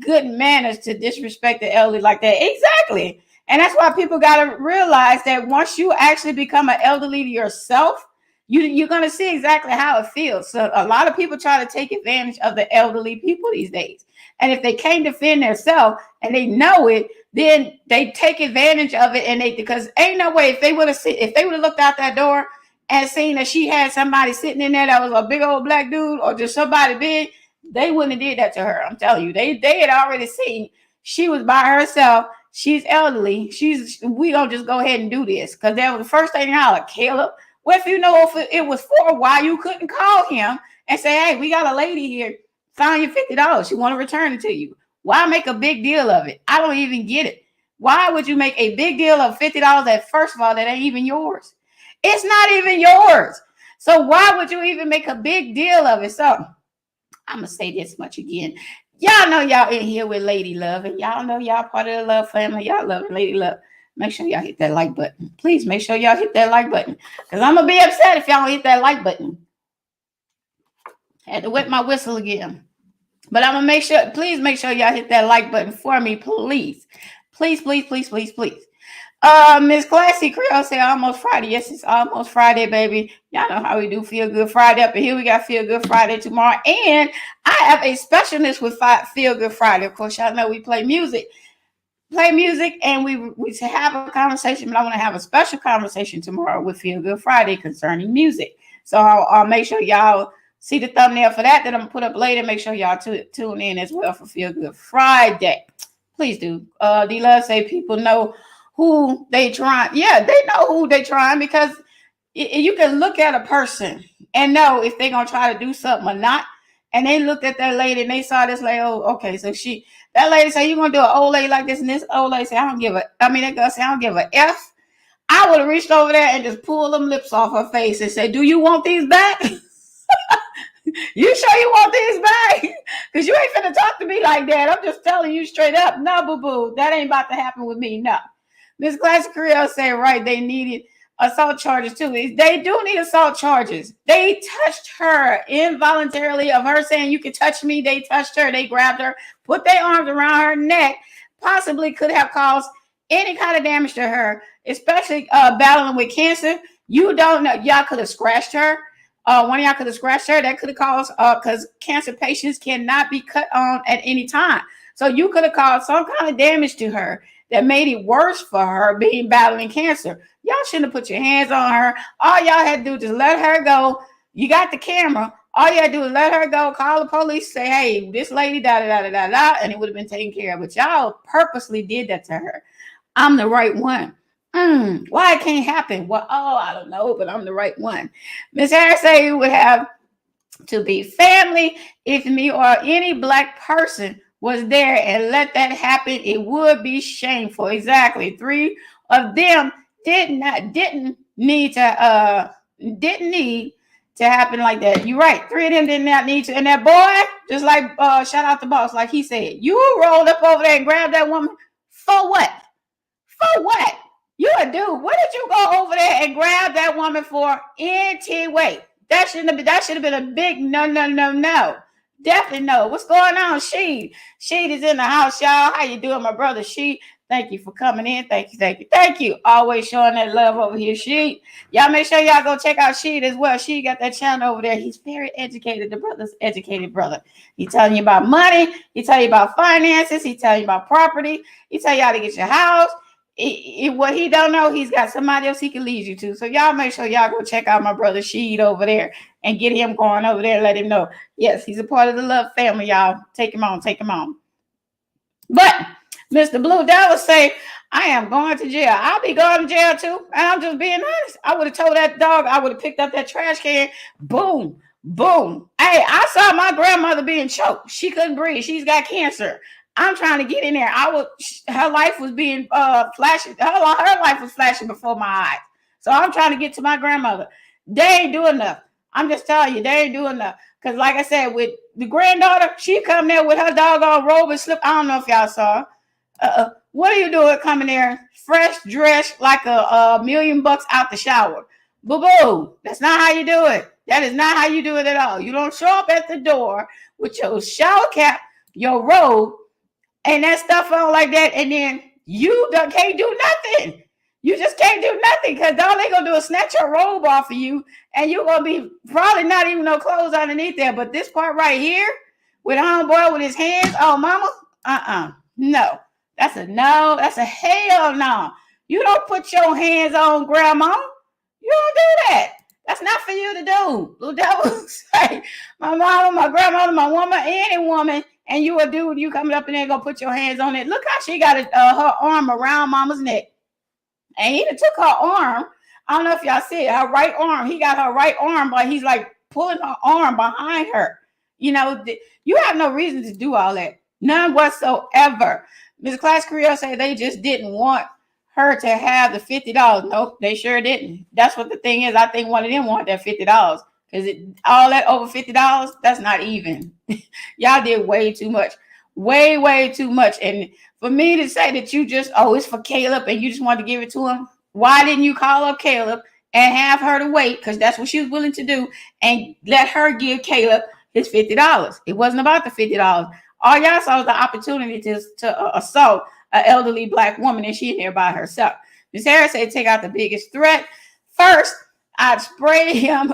good manners to disrespect the elderly like that. Exactly. And that's why people got to realize that once you actually become an elderly to yourself, you're going to see exactly how it feels. So a lot of people try to take advantage of the elderly people these days. And if they can't defend themselves and they know it, then they take advantage of it. And because ain't no way if they would have looked out that door and seen that she had somebody sitting in there that was a big old black dude or just somebody big, they wouldn't have did that to her. I'm telling you, they had already seen she was by herself. She's elderly. We gonna just go ahead and do this because that was the first thing I like, Caleb. What if you know if it was for why you couldn't call him and say, hey, we got a lady here, found you $50. She want to return it to you. Why make a big deal of it? I don't even get it. Why would you make a big deal of $50 that first of all that ain't even yours? It's not even yours. So why would you even make a big deal of it? So I'm gonna say this much again. Y'all know y'all in here with Lady Love, and y'all know y'all part of the Love family. Y'all love Lady Love. Make sure y'all hit that like button. Please make sure y'all hit that like button. Because I'm gonna be upset if y'all don't hit that like button. Had to wet my whistle again. But I'm gonna please make sure y'all hit that like button for me, please. Please, please, please, please, please. Miss Classy Creole say almost Friday. Yes, it's almost Friday, baby. Y'all know how we do Feel Good Friday. Up in here, we got Feel Good Friday tomorrow. And I have a specialness with Feel Good Friday. Of course, y'all know we play music. And we have a conversation, but I want to have a special conversation tomorrow with Feel Good Friday concerning music. So I'll make sure y'all see the thumbnail for that I'm going to put up later. Make sure y'all tune in as well for Feel Good Friday. Please do. D-Love say people know who they trying. Yeah, they know who they trying because you can look at a person and know if they're going to try to do something or not. And they looked at that lady and they saw this lady. Oh, okay. So that lady said, you're going to do an old lady like this. And this old lady said, that girl said, I don't give a F. I would have reached over there and just pulled them lips off her face and said, do you want these back? You sure you want these back? Because you ain't finna talk to me like that. I'm just telling you straight up. No, boo-boo. That ain't about to happen with me. No. Miss Classic Creole said, right, they needed assault charges too. They do need assault charges. They touched her involuntarily of her saying, you can touch me. They touched her. They grabbed her, put their arms around her neck, possibly could have caused any kind of damage to her, especially battling with cancer. You don't know. Y'all could have scratched her. One of y'all could have scratched her. That could have caused, because cancer patients cannot be cut on at any time. So you could have caused some kind of damage to her that made it worse for her battling cancer. Y'all shouldn't have put your hands on her. All y'all had to do is just let her go. You got the camera. All you had to do is let her go, call the police, say, hey, this lady, da-da-da-da-da, and it would have been taken care of. But y'all purposely did that to her. I'm the right one. Why it can't happen? Well, I don't know, but I'm the right one. Miss Harris said it would have to be family if me or any black person was there and let that happen. It would be shameful. Exactly. 3 of them didn't need to happen like that. You're right. 3 of them did not need to. And that boy, just like shout out the boss, like he said, you rolled up over there and grabbed that woman for what? For what? You a dude. What did you go over there and grab that woman for? Anyway, that should have been a big no. Definitely no. What's going on? Sheed is in the house, y'all. How you doing, my brother? Sheed, thank you for coming in. Thank you. Always showing that love over here, Sheed. Y'all make sure y'all go check out Sheed as well. Sheed got that channel over there. He's very educated. The brother's educated brother. He telling you about money. He tell you about finances. He tell you about property. He tell you how to get your house. What he don't know, he's got somebody else he can lead you to. So y'all make sure y'all go check out my brother Sheed over there and get him going over there and let him know. Yes, he's a part of the Love family, y'all. Take him on. But Mr. Blue Devil say, I am going to jail. I'll be going to jail too. And I'm just being honest. I would have told that dog, I would have picked up that trash can. Boom. Hey, I saw my grandmother being choked. She couldn't breathe. She's got cancer. I'm trying to get in there. Her life was being flashing. Her life was flashing before my eyes. So I'm trying to get to my grandmother. They ain't doing enough. I'm just telling you, they ain't doing enough. Because like I said, with the granddaughter, she come there with her doggone robe and slip. I don't know if y'all saw. What are you doing coming there fresh dressed like a $1,000,000 out the shower? Boo-boo. That's not how you do it. That is not how you do it at all. You don't show up at the door with your shower cap, your robe, and that stuff on like that, and then you can't do nothing. You just can't do nothing because all they're going to do is snatch your robe off of you, and you're going to be probably not even no clothes underneath there. But this part right here with homeboy with his hands, oh, mama, no. That's a no. That's a hell no. You don't put your hands on grandma. You don't do that. That's not for you to do. Little devil say, my mama, my grandmother, my woman, any woman, and you a dude, you coming up in there and gonna put your hands on it. Look how she got her arm around mama's neck. And he took her arm. I don't know if y'all see it, her right arm. He got her right arm, but he's like pulling her arm behind her. You know, you have no reason to do all that. None whatsoever. Ms. Class Creole say they just didn't want her to have the $50. Nope, they sure didn't. That's what the thing is. I think one of them wanted that $50 because all that over $50, that's not even. Y'all did way too much. Way too much. And for me to say that you just, it's for Caleb and you just wanted to give it to him, why didn't you call up Caleb and have her to wait? Because that's what she was willing to do, and let her give Caleb his $50. It wasn't about the $50. All y'all saw was the opportunity to assault an elderly Black woman, and she in there by herself. Ms. Harris said, take out the biggest threat. First, I'd spray him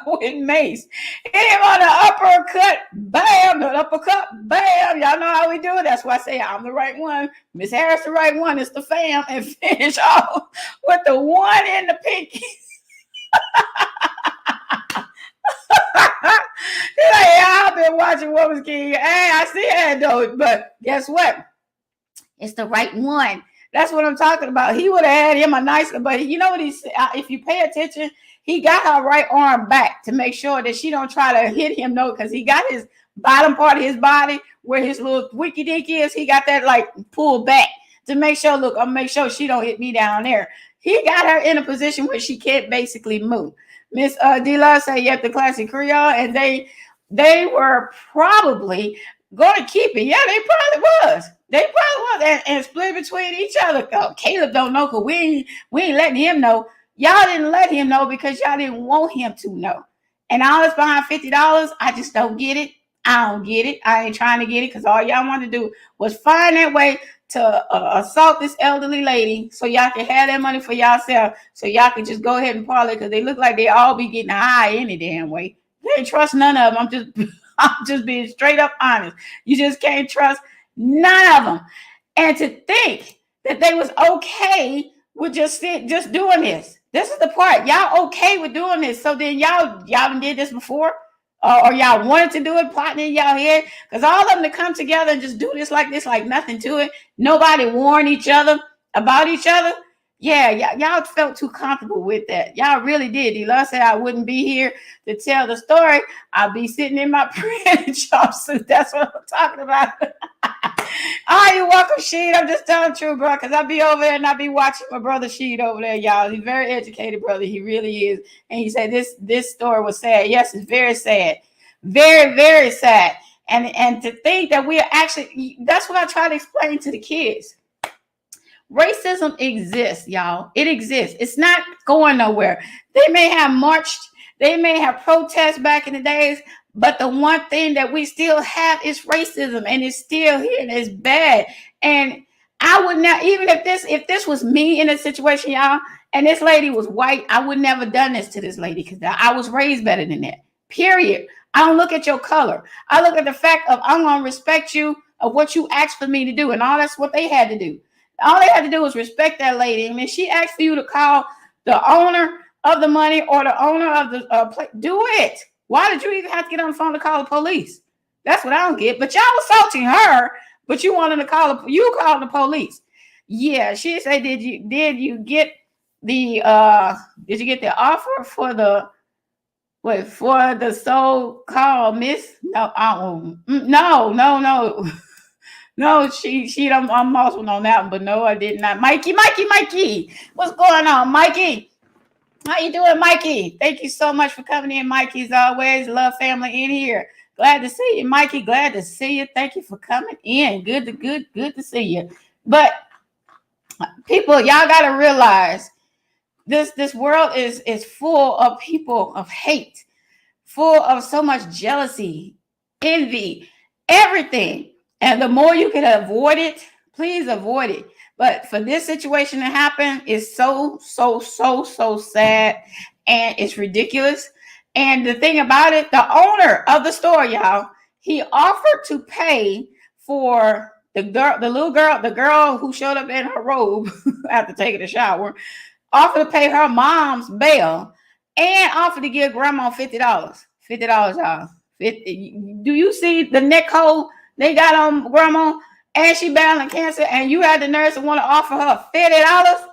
with mace. Hit him on the uppercut, bam, the uppercut, bam. Y'all know how we do it. That's why I say I'm the right one. Ms. Harris the right one. It's the fam. And finish off with the one in the pinky. I've been watching Woman's King. Hey, I see that though. But guess what? It's the right one. That's what I'm talking about. He would have had him a nice, but you know what he said? If you pay attention, he got her right arm back to make sure that she don't try to hit him. No, because he got his bottom part of his body where his little wiki dink is. He got that like pulled back to make sure. Look, I'll make sure she don't hit me down there. He got her in a position where she can't basically move. Miss D-La said, yep, the Classic Creole, and they were probably going to keep it. Yeah, they probably was. And split between each other. Caleb don't know because we ain't letting him know. Y'all didn't let him know because y'all didn't want him to know. And all this behind $50, I just don't get it. I don't get it. I ain't trying to get it because all y'all want to do was find that way to assault this elderly lady so y'all can have that money for y'allself, so y'all can just go ahead and parlay because they look like they all be getting high any damn way. They ain't trust none of them. I'm just being straight up honest. You just can't trust none of them. And to think that they was okay with just doing this. This is the part. Y'all okay with doing this. So then y'all did this before? Or y'all wanted to do it, plotting in y'all head? Because all of them to come together and just do this, like nothing to it. Nobody warned each other about each other. Yeah, y'all felt too comfortable with that. Y'all really did. D-La said I wouldn't be here to tell the story. I'll be sitting in my pretty jumpsuit. That's what I'm talking about. You're welcome, Sheed. I'm just telling the truth, bro, because I'll be over there and I'll be watching my brother Sheed over there, y'all. He's a very educated brother. He really is. And he said this story was sad. Yes, it's very sad. Very, very sad. And to think that we are actually, that's what I try to explain to the kids. Racism exists, y'all. It exists. It's not going nowhere. They may have marched, they may have protested back in the days, but the one thing that we still have is racism, and it's still here, and it's bad. And I would not, even if this was me in a situation, y'all, and this lady was white, I would never done this to this lady because I was raised better than that. Period. I don't look at your color. I look at the fact of I'm going to respect you of what you asked for me to do, and all that's what they had to do. All they had to do was respect that lady. And if she asked for you to call the owner of the money or the owner of the place, do it. Why did you even have to get on the phone to call the police? That's what I don't get. But y'all was assaulting her, but you wanted to call the police. Yeah, she said, did you get the offer for the so-called miss? No. No, she I'm also on that one, but no, I did not. Mikey, what's going on, Mikey? How you doing, Mikey? Thank you so much for coming in, Mikey. As always, love family in here. Glad to see you, Mikey. Glad to see you. Thank you for coming in. Good to see you. But people, y'all got to realize this world is full of people of hate, full of so much jealousy, envy, everything. And the more you can avoid it, please avoid it. But for this situation to happen is so sad, and it's ridiculous. And the thing about it, the owner of the store, y'all, he offered to pay for the girl who showed up in her robe after taking a shower, offered to pay her mom's bail, and offered to give grandma $50. $50, y'all. Do you see the neck hole they got on grandma? And she battling cancer, and you had the nurse want to offer her $50?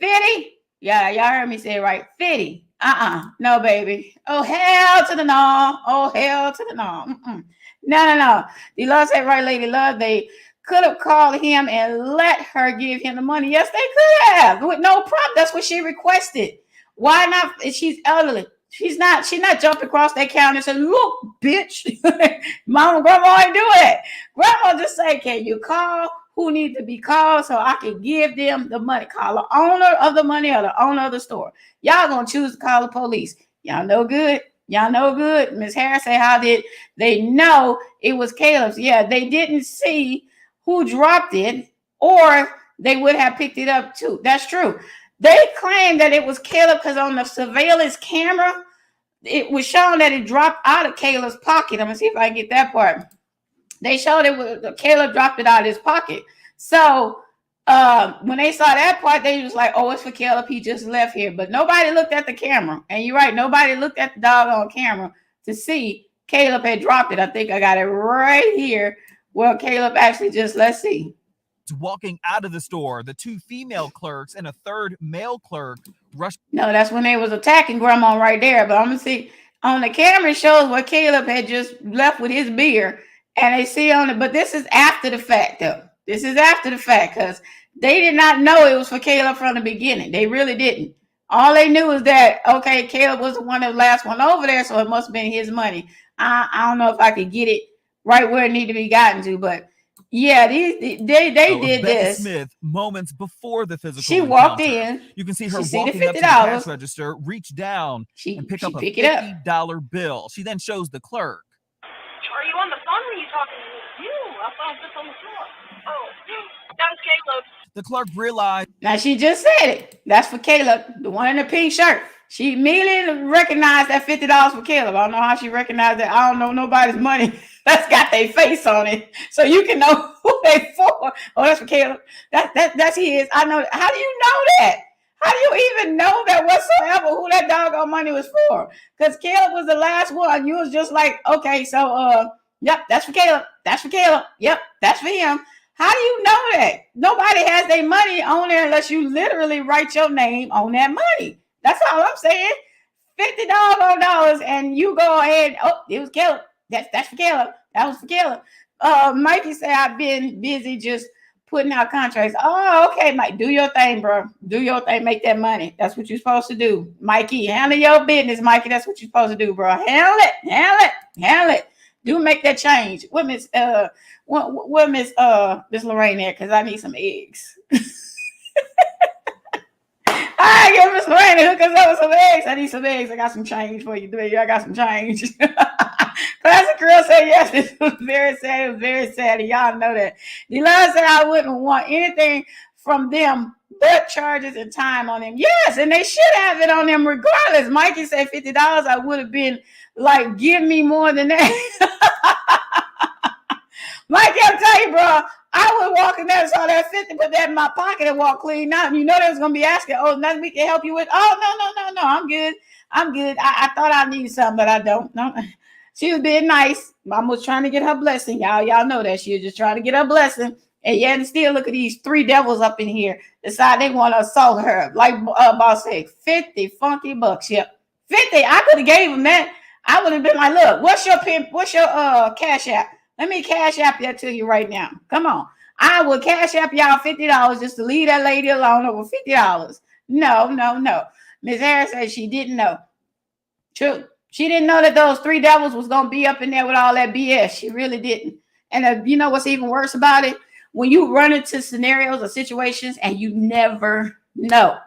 50? Yeah, y'all heard me say it right. 50. No, baby. Oh, hell to the no. Oh, hell to the no. No. The Lord said, right, Lady Love, they could have called him and let her give him the money. Yes, they could have. With no problem. That's what she requested. Why not? She's elderly. She's not jumping across that counter and saying, look, bitch. Mama, grandma ain't doing it. Grandma just say, can you call who need to be called so I can give them the money? Call the owner of the money or the owner of the store. Y'all gonna choose to call the police. Y'all know good. Y'all know good. Ms. Harris said, how did they know it was Caleb's? Yeah, they didn't see who dropped it, or they would have picked it up too. That's true. They claimed that it was Caleb because on the surveillance camera, it was shown that it dropped out of Caleb's pocket. I'm gonna see if I can get that part. They showed it was Caleb dropped it out of his pocket. So when they saw that part, they was like, oh, it's for Caleb. He just left here. But nobody looked at the camera. And you're right, nobody looked at the dog on camera to see Caleb had dropped it. I think I got it right here. Well, Caleb actually just, let's see. Walking out of the store, the two female clerks and a third male clerk rushed. No, that's when they was attacking grandma right there. But I'm gonna see on the camera, it shows what Caleb had just left with his beer, and they see on it. But this is after the fact, though. This is after the fact because they did not know it was for Caleb from the beginning. They really didn't. All they knew is that, okay, Caleb was the one that last one over there, so it must have been his money. I don't know if I could get it right where it needed to be gotten to, but yeah, they did this. Smith, moments before the physical she walked in. You can see her see walking the up to the cash register, reach down and pick up a $50 bill. She then shows the clerk. Are you on the phone or are you talking to me? You. I thought I was just on the floor. Oh, that was Caleb. The clerk realized. Now she just said it. That's for Caleb, the one in the pink shirt. She immediately recognized that $50 for Caleb. I don't know how she recognized that. I don't know nobody's money that's got their face on it, so you can know who they for. Oh, that's for Caleb. That's his. I know. How do you know that? How do you even know that whatsoever who that doggone money was for? Because Caleb was the last one. You was just like, okay, so yep, that's for Caleb. That's for Caleb. Yep, that's for him. How do you know that? Nobody has their money on there unless you literally write your name on that money. That's all I'm saying. $50 and you go ahead. Oh, it was Caleb. That's for Caleb. That was for Caleb. Mikey said, I've been busy just putting out contracts. Oh, okay, Mike. Do your thing, bro. Do your thing. Make that money. That's what you're supposed to do. Mikey, handle your business, Mikey. That's what you're supposed to do, bro. Handle it. Do make that change. What Miss Miss Lorraine there? Because I need some eggs. I get Miss Lorraine to hook us up with some eggs. I need some eggs. I got some change for you. I got some change. Classic Girl said yes. This was very sad. It was very sad. And y'all know that. Delon said I wouldn't want anything from them but charges and time on them. Yes, and they should have it on them regardless. Mikey said $50. I would have been like, give me more than that. Mikey, I'm telling you, bro, I would walk in there and saw that 50, put that in my pocket and walk clean out. You know they was going to be asking, oh, nothing we can help you with? Oh, no, I'm good. I thought I needed something, but I don't. No. She was being nice. Mom was trying to get her blessing. Y'all know that. She was just trying to get her blessing. And yet and still look at these three devils up in here. Decide they want to assault her. Like boss said, 50 funky bucks. Yep. 50. I could have gave him that. I would have been like, look, what's your cash app? Let me cash app that to you right now. Come on. I will cash app y'all $50 just to leave that lady alone over $50. No. Ms. Harris said she didn't know. True. She didn't know that those three devils was going to be up in there with all that BS. She really didn't. And you know what's even worse about it? when you run into scenarios or situations and you never know.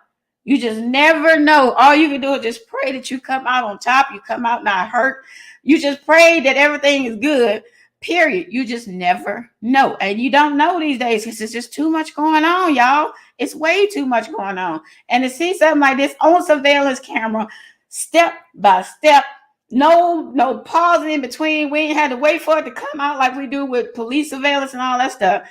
You just never know. All you can do is just pray that you come out on top. You come out not hurt. You just pray that everything is good. Period. You just never know. And you don't know these days because it's just too much going on, y'all. It's way too much going on. And to see something like this on surveillance camera, step by step, no pausing in between. We ain't had to wait for it to come out like we do with police surveillance and all that stuff.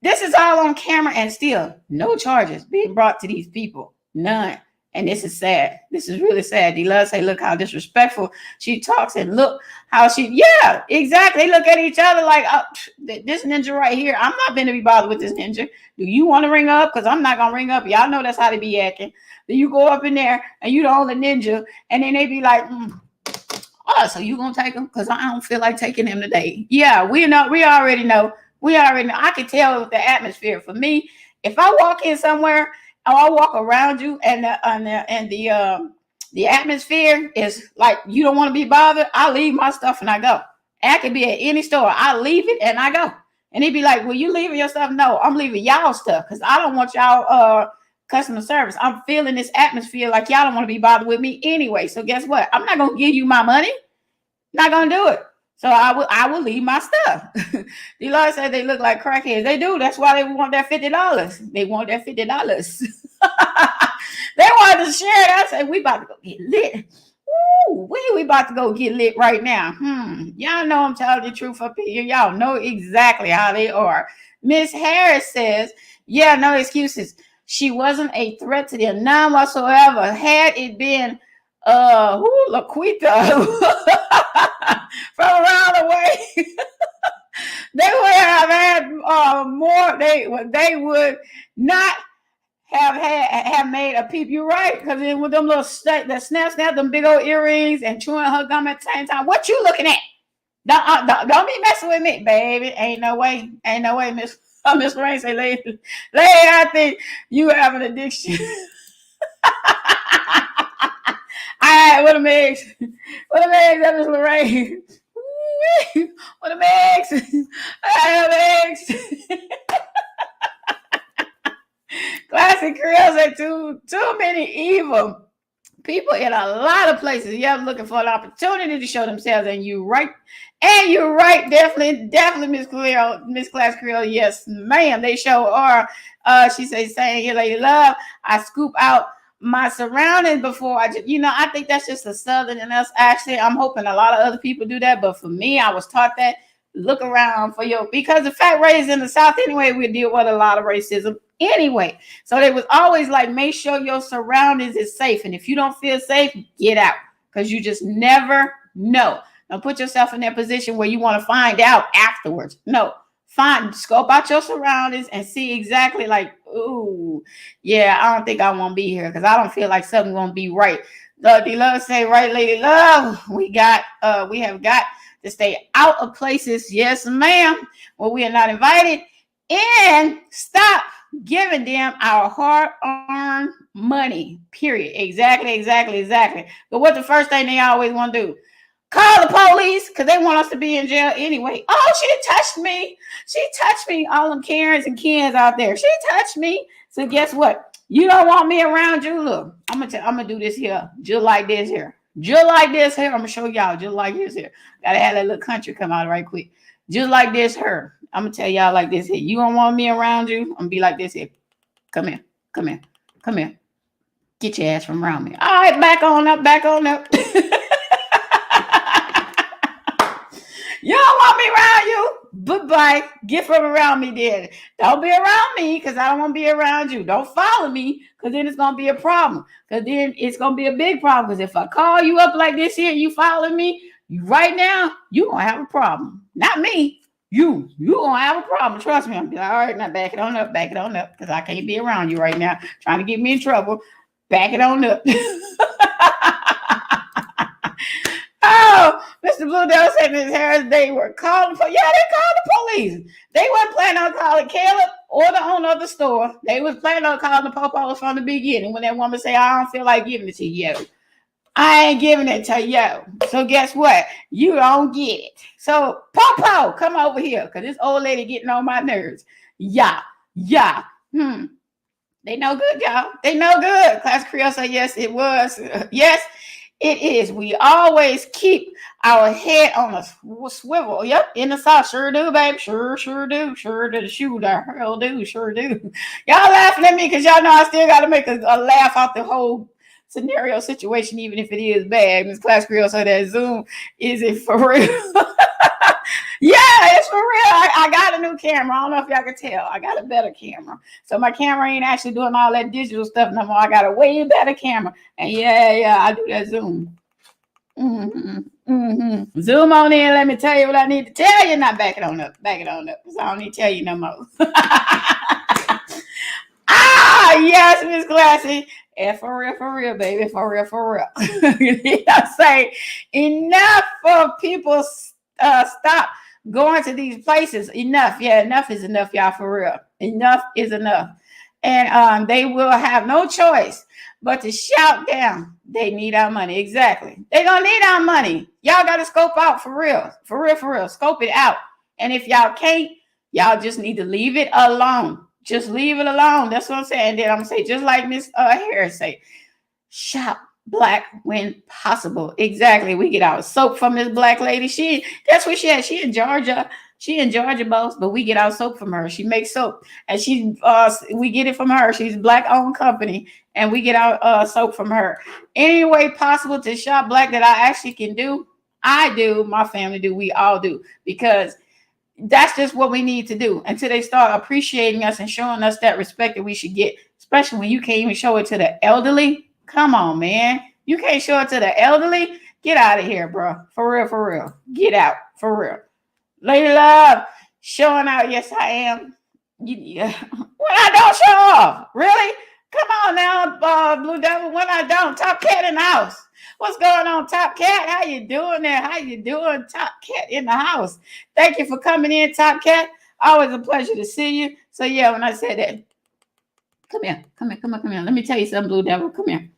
This is all on camera and still no charges being brought to these people. None. And this is sad. This is really sad. D-Love say, look how disrespectful she talks and look how she, yeah, exactly. They look at each other like, oh, this ninja right here, I'm not going to be bothered with this ninja. Do you want to ring up? Because I'm not going to ring up. Y'all know that's how they be acting. Then you go up in there and you the only ninja. And then they be like, oh, so you going to take them? Because I don't feel like taking them today. Yeah, we already know. I can tell with the atmosphere. For me, if I walk in somewhere, or I walk around you and the atmosphere is like you don't want to be bothered, I leave my stuff and I go. I could be at any store. I leave it and I go. And he'd be like, well, you leaving your stuff? No, I'm leaving y'all stuff because I don't want y'all customer service. I'm feeling this atmosphere like y'all don't want to be bothered with me anyway. So guess what? I'm not going to give you my money. Not going to do it. So I will leave my stuff. D-Lord said they look like crackheads. They do. That's why they want that $50. They want that $50. They wanted to share it. I said, we about to go get lit. Ooh, we about to go get lit right now. Y'all know I'm telling the truth up here. Y'all know exactly how they are. Miss Harris says, yeah, no excuses. She wasn't a threat to them, none whatsoever. Had it been Laquita from around the way, they would have had more. They would not have made a peep. You're right, because then with them little that snap, them big old earrings and chewing her gum at the same time. What you looking at? Don't be messing with me, baby. Ain't no way, Miss Lorraine say, lady, I think you have an addiction. What a mix. That is Lorraine. What a mix. Classic Creole say too many evil people in a lot of places. You're looking for an opportunity to show themselves, and you're right. Definitely, Miss Class Creole. Yes, ma'am. They show are. She says, saying here, Lady Love, I scoop out my surroundings before I think that's just a Southern in us. Actually, I'm hoping a lot of other people do that, but for me, I was taught that look around for because the fact raised in the South anyway, we deal with a lot of racism anyway. So they was always like, make sure your surroundings is safe, and if you don't feel safe, get out, because you just never know. Don't put yourself in that position where you want to find out afterwards. No. Scope out your surroundings and see exactly like, ooh, yeah, I don't think I want to be here because I don't feel like something's going to be right. D-Love say, right, Lady Love, we have got to stay out of places, yes, ma'am, where we are not invited, and stop giving them our hard-earned money, period. Exactly. But what's the first thing they always want to do? Call the police because they want us to be in jail anyway. Oh, she touched me. All them Karens and Kens out there. She touched me. So guess what? You don't want me around you. Look, I'm gonna do this here, just like this here. I'm gonna show y'all just like this here. Gotta have that little country come out right quick. Just like this here. I'm gonna tell y'all like this here. You don't want me around you. I'm gonna be like this here. Come here. Get your ass from around me. All right, back on up. You don't want me around you? Bye-bye. Get from around me then. Don't be around me because I don't want to be around you. Don't follow me because then it's going to be a problem. Because then it's going to be a big problem. Because if I call you up like this here, you following me, right now, you're going to have a problem. Not me. You going to have a problem. Trust me. I'm be like, all right, now back it on up because I can't be around you right now trying to get me in trouble. Back it on up. Oh, Mr. Bluedale said Ms. Harris, they were calling for, they called the police. They weren't planning on calling Caleb or the owner of the store. They was planning on calling the popos from the beginning when that woman said, I don't feel like giving it to you. I ain't giving it to you. So guess what? You don't get it. So Popo, come over here because this old lady getting on my nerves. Yeah. They know good, y'all. They know good. Class Creole say, yes, it was. Yes, it is. We always keep our head on a swivel. Yep, in the South. Sure do, babe. Sure do. Sure do. Shoot, I hell do. Sure do. Y'all laughing at me because y'all know I still got to make a laugh out the whole scenario situation, even if it is bad. Miss Class Creole said that Zoom, is it for real? Yeah, it's for real. I got a new camera. I don't know if y'all can tell. I got a better camera. So my camera ain't actually doing all that digital stuff no more. I got a way better camera. And yeah, I do that Zoom. Zoom on in. Let me tell you what I need to tell you. Not back it on up. Back it on up. Because I don't need to tell you no more. Yes, Miss Classy. And for real, baby. For real. I say enough for people stop going to these places. Enough. Yeah, enough is enough, y'all, for real. Enough is enough. And they will have no choice but to shout down. They need our money. Exactly. They're going to need our money. Y'all got to scope out for real. For real. Scope it out. And if y'all can't, y'all just need to leave it alone. Just leave it alone. That's what I'm saying. And then I'm going to say, just like Miss Harris say, shop black when possible. Exactly. We get our soap from this black lady. That's where she at. She in Georgia. Boss, but we get our soap from her. She makes soap, and we get it from her. She's a black-owned company, and we get our soap from her. Any way possible to shop black that I actually can do, I do. My family do. We all do, because that's just what we need to do until they start appreciating us and showing us that respect that we should get, especially when you can't even show it to the elderly. Come on, man. You can't show it to the elderly? Get out of here, bro. For real. Get out. For real. Lady Love, showing out. Yes, I am. When I don't show off. Really? Come on now, Blue Devil. When I don't. Top Cat in the house. What's going on, Top Cat? How you doing there? How you doing, Top Cat in the house? Thank you for coming in, Top Cat. Always a pleasure to see you. So, yeah, when I said that, come here. Let me tell you something, Blue Devil. Come here.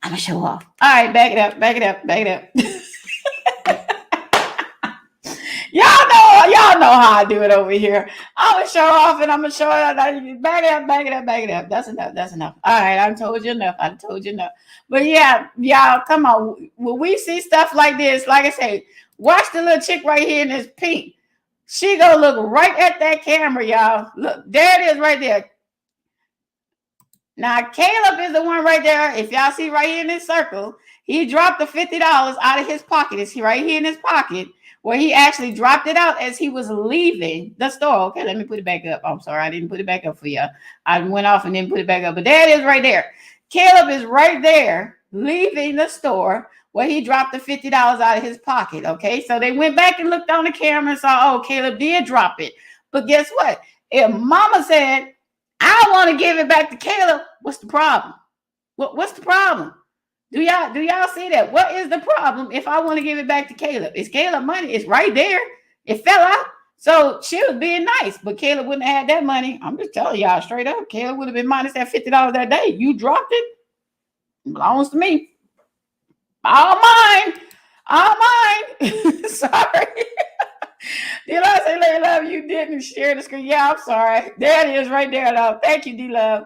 I'm going to show off. All right, back it up. Y'all know how I do it over here. I'm going to show off and I'm going to show it. Back it up. That's enough. All right, I told you enough. But yeah, y'all, come on. When we see stuff like this, like I say, watch the little chick right here in this pink. She going to look right at that camera, y'all. Look, there it is right there. Now, Caleb is the one right there. If y'all see right here in this circle, he dropped the $50 out of his pocket. It's right here in his pocket, where he actually dropped it out as he was leaving the store. Okay, let me put it back up. I'm sorry, I didn't put it back up for you. I went off and didn't put it back up. But there it is right there. Caleb is right there leaving the store where he dropped the $50 out of his pocket. Okay, so they went back and looked on the camera and saw, oh, Caleb did drop it. But guess what? If Mama said, I want to give it back to Caleb, what's the problem? What's the problem? Do y'all see that? What is the problem if I want to give it back to Caleb? It's Caleb money. It's right there. It fell out. So she was being nice, but Caleb wouldn't have had that money. I'm just telling y'all straight up. Caleb would have been minus that $50 that day. You dropped it. It belongs to me. All mine. Sorry. Did I say, Lady Love, you didn't share the screen? Yeah, I'm sorry. There it is right there, though. Thank you, D-Love.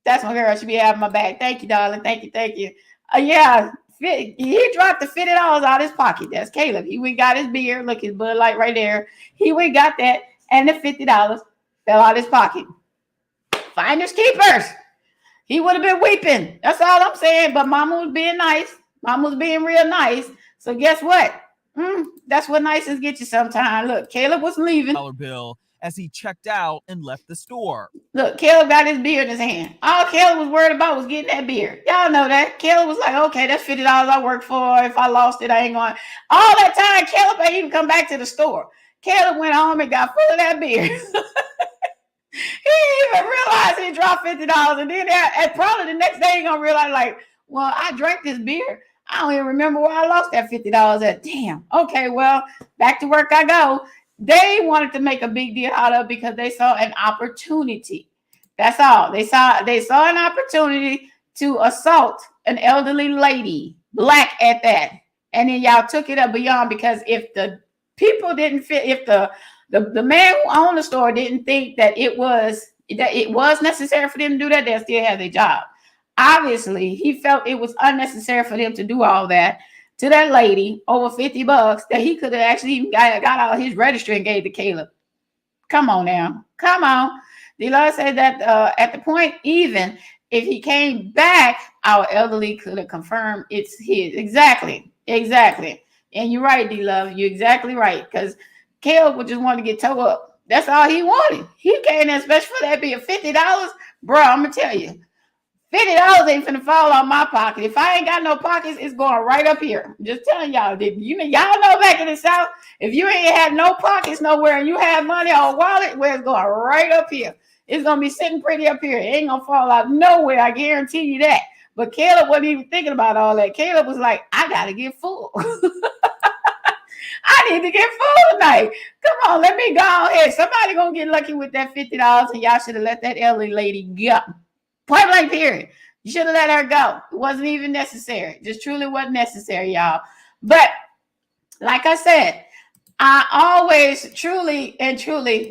That's my girl. She be having my back. Thank you, darling. Thank you. Yeah, he dropped the $50 out of his pocket. That's Caleb. He went got his beer. Look, his Bud Light right there. He went got that, and the $50 fell out of his pocket. Finders keepers. He would have been weeping. That's all I'm saying. But Mama was being nice. Mama was being real nice. So guess what? That's what niceness get you sometimes. Look, Caleb was leaving. $1 bill as he checked out and left the store. Look, Caleb got his beer in his hand. All Caleb was worried about was getting that beer. Y'all know that. Caleb was like, okay, that's $50 I worked for. If I lost it, I ain't going. All that time, Caleb ain't even come back to the store. Caleb went home and got full of that beer. He didn't even realize he dropped $50. And then probably the next day, he going to realize, like, well, I drank this beer. I don't even remember where I lost that $50 at. Damn. Okay, well, back to work I go. They wanted to make a big deal out of it because they saw an opportunity. That's all. They saw an opportunity to assault an elderly lady, black at that. And then y'all took it up beyond, because if the people didn't fit, if the The man who owned the store didn't think that it was necessary for them to do that. They still have their job. Obviously, he felt it was unnecessary for them to do all that to that lady over $50 that he could have actually even got out his registry and gave to Caleb. Come on now. Come on. The Lord said that at the point, even if he came back, our elderly could have confirmed it's his. Exactly. And you're right, D-Love. You're exactly right. Because Caleb would just want to get towed up. That's all he wanted. He came there especially for that being $50. Bro, I'm going to tell you. $50 ain't finna fall on my pocket. If I ain't got no pockets, it's going right up here. I'm just telling y'all. Y'all know back in the South, if you ain't had no pockets nowhere and you have money or a wallet, where it's going right up here. It's going to be sitting pretty up here. It ain't going to fall out nowhere. I guarantee you that. But Caleb wasn't even thinking about all that. Caleb was like, I got to get full. I need to get full tonight. Come on, let me go ahead. Somebody going to get lucky with that $50 and y'all should have let that elderly lady go. Point blank period. You should have let her go. It wasn't even necessary. Just truly wasn't necessary, y'all. But like I said, I always truly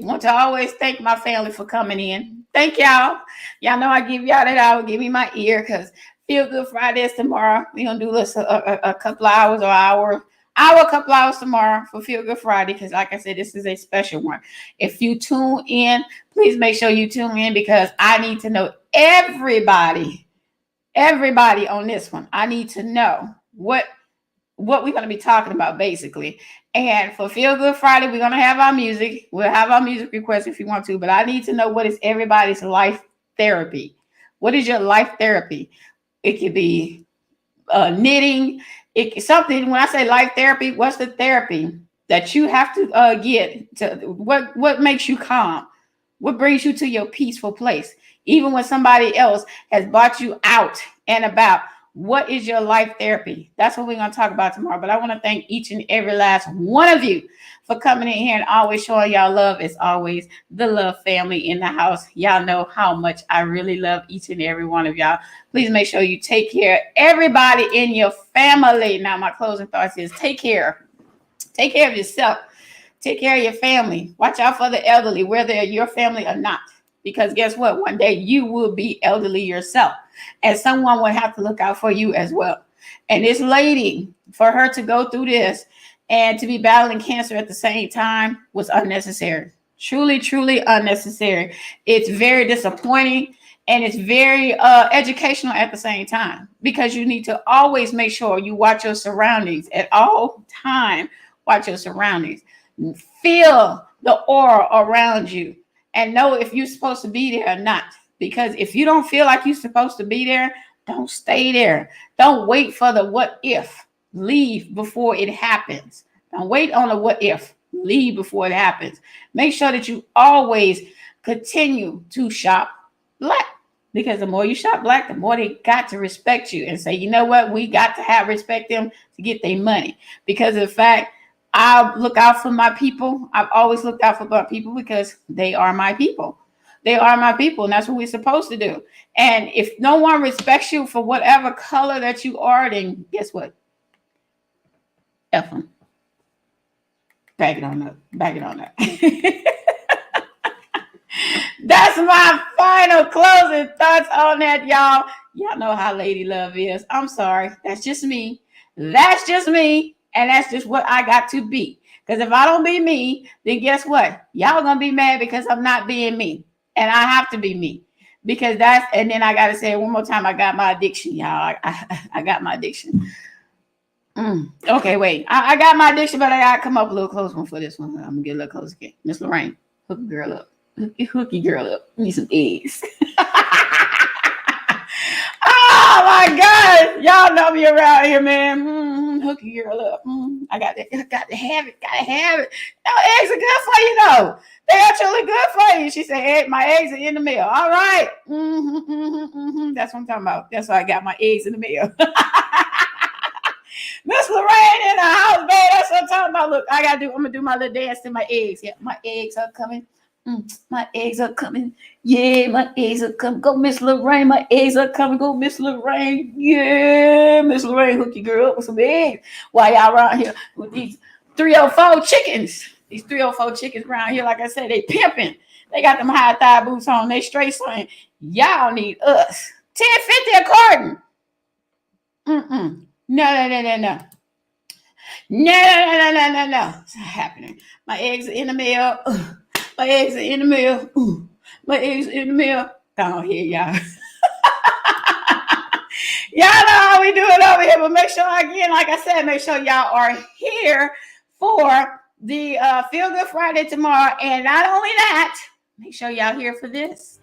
want to always thank my family for coming in. Thank y'all. Y'all know I give y'all that hour. Give me my ear because Feel Good Friday is tomorrow. We're going to do this a couple of hours or a couple hours tomorrow for Feel Good Friday because like I said, this is a special one. If you tune in, please make sure you tune in because I need to know everybody on this one. I need to know what we're going to be talking about basically. And for Feel Good Friday, we're going to have our music. We'll have our music requests if you want to, but I need to know what is everybody's life therapy. What is your life therapy? It could be knitting. Something, when I say life therapy, what's the therapy that you have to get to? What makes you calm? What brings you to your peaceful place? Even when somebody else has brought you out and about, what is your life therapy? That's what we're going to talk about tomorrow. But I want to thank each and every last one of you for coming in here and always showing y'all love. As always, the Love family in the house. Y'all know how much I really love each and every one of y'all. Please make sure you take care of everybody in your family. Now, my closing thoughts is take care. Take care of yourself. Take care of your family. Watch out for the elderly, whether they're your family or not. Because guess what? One day you will be elderly yourself. And someone will have to look out for you as well. And this lady, for her to go through this and to be battling cancer at the same time was unnecessary. Truly, truly unnecessary. It's very disappointing. And it's very educational at the same time. Because you need to always make sure you watch your surroundings at all time. Watch your surroundings. Feel the aura around you and know if you're supposed to be there or not. Because if you don't feel like you're supposed to be there, don't stay there. Don't wait for the what if. Leave before it happens. Don't wait on the what if. Leave before it happens. Make sure that you always continue to shop black. Because the more you shop black, the more they got to respect you and say, you know what? We got to respect them to get their money. Because of the fact, I look out for my people. I've always looked out for my people because they are my people. They are my people, and that's what we're supposed to do. And if no one respects you for whatever color that you are, then guess what? F them. Back it on up. Back it on up. That's my final closing thoughts on that, y'all. Y'all know how Lady Love is. I'm sorry. That's just me. That's just me. And that's just what I got to be. Because if I don't be me, then guess what? Y'all going to be mad because I'm not being me. And I have to be me. Because and then I got to say it one more time. I got my addiction, y'all. I got my addiction. Okay, wait. I got my addiction, but I got to come up a little close one for this one. I'm going to get a little closer again. Miss Lorraine, hook a girl up. Hook your girl up. Need some eggs. Oh my God. Y'all know me around here, man. Hook your girl up. I got to have it. Gotta have it. No, eggs are good for you, though. They actually good for you. She said, my eggs are in the mail. All right. That's what I'm talking about. That's why I got my eggs in the mail. Miss Lorraine in the house, babe. That's what I'm talking about. Look, I'm going to do my little dance to my eggs. Yeah, my eggs are coming. My eggs are coming. Yeah, my eggs are coming. Go, Miss Lorraine. My eggs are coming. Go, Miss Lorraine. Yeah, Miss Lorraine, hook your girl up with some eggs while y'all around here with these 3 or 4 chickens. These 304 chickens around here, like I said, they pimping. They got them high thigh boots on. They straight saying, y'all need us. 1050 a carton. No. It's not happening. My eggs are in the mail. My eggs are in the mail. My eggs are in the mail. Down here, y'all. Y'all know how we do it over here, but make sure, again, like I said, make sure y'all are here for the Feel Good Friday tomorrow. And not only that, make sure y'all here for this.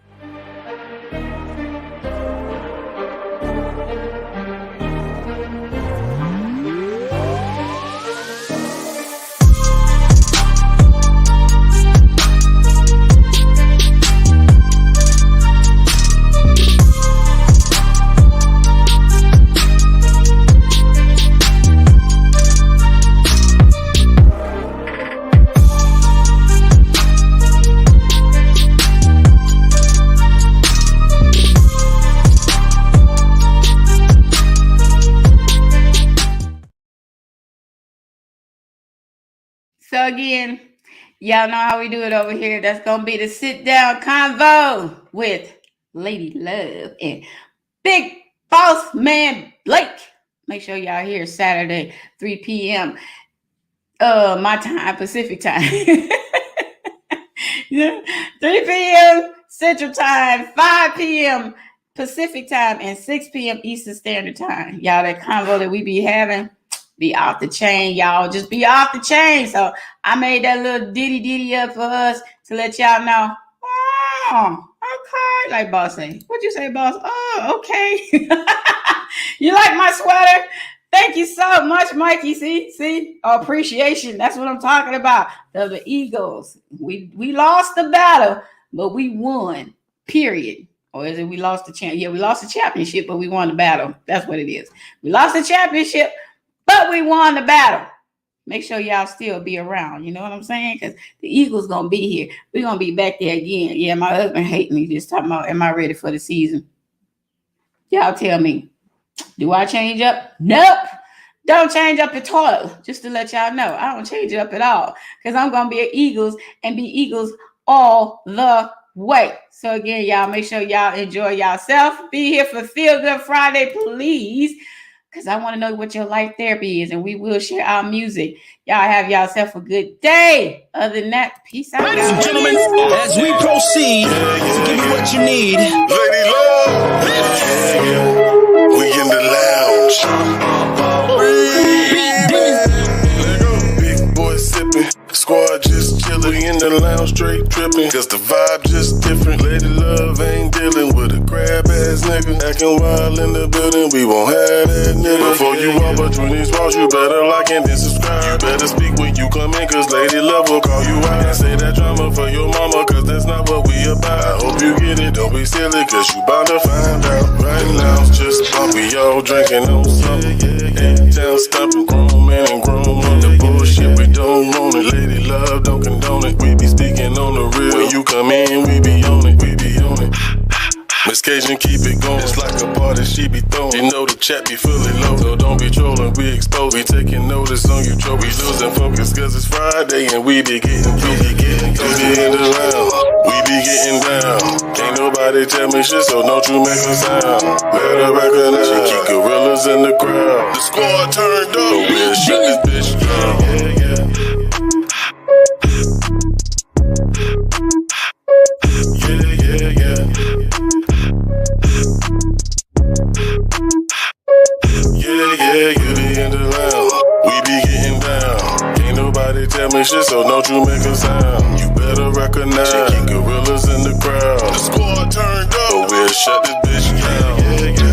So again, y'all know how we do it over here. That's going to be the sit down convo with Lady Love and Big Boss Man Blake. Make sure y'all here Saturday, 3 p.m. My time, Pacific time. 3 p.m. Central time, 5 p.m. Pacific time, and 6 p.m. Eastern Standard Time. Y'all, that convo that we be having, be off the chain, y'all. Just be off the chain. So I made that little ditty up for us to let y'all know. Oh, okay. Like boss say. What'd you say, boss? Oh, okay. You like my sweater? Thank you so much, Mikey. See? Appreciation. That's what I'm talking about. The Eagles. We lost the battle, but we won. Period. Or is it we lost the champ? Yeah, we lost the championship, but we won the battle. That's what it is. We lost the championship, but we won the battle. Make sure y'all still be around. You know what I'm saying? Because the Eagles going to be here. We're going to be back there again. Yeah, my husband hates me just talking about, am I ready for the season? Y'all tell me. Do I change up? Nope. Don't change up at all. Just to let y'all know. I don't change it up at all. Because I'm going to be Eagles and be Eagles all the way. So again, y'all, make sure y'all enjoy yourself. Be here for Feel Good Friday, please. Because I want to know what your life therapy is, and we will share our music. Y'all have yourself a good day. Other than that, peace out. Ladies and gentlemen, as we proceed to give you what you need. Lady Love. We in the lounge. Big boy sipping. Squad just chillin'. We in the lounge straight tripping. Cause the vibe just different. Lady Love ain't dealing with a crab ass nigga. Acting wild in the building, we won't have that nigga. Before you walk between these walls, you better like and then subscribe. You better speak when you come in, cause Lady Love will call you out. And say that drama for your mama, cause that's not what we about. I hope you get it, don't be silly, cause you bound to find out. Right now, it's just fun, we all drinking on something. Town stomping, grown man and grown woman. The bullshit, we don't want it. Lady Love don't condone it. We be speaking on the real. When you come in, we be on it. Miss Cajun keep it going. It's like a party she be throwing. You know the chat be fully low, so don't be trolling. We exposed. We taking notice on you, Joe. We losing focus cause it's Friday and we be getting in the round. We be getting down. Can't nobody tell me shit, so don't you make a sound. Better recognize she keep gorillas in the crowd. The squad turned up, but we'll shut this bitch down. Yeah, you be in the lounge. We be getting down. Ain't nobody tell me shit, so don't you make a sound. You better recognize she keep gorillas in the crowd. The squad turned up, but we'll shut this bitch down.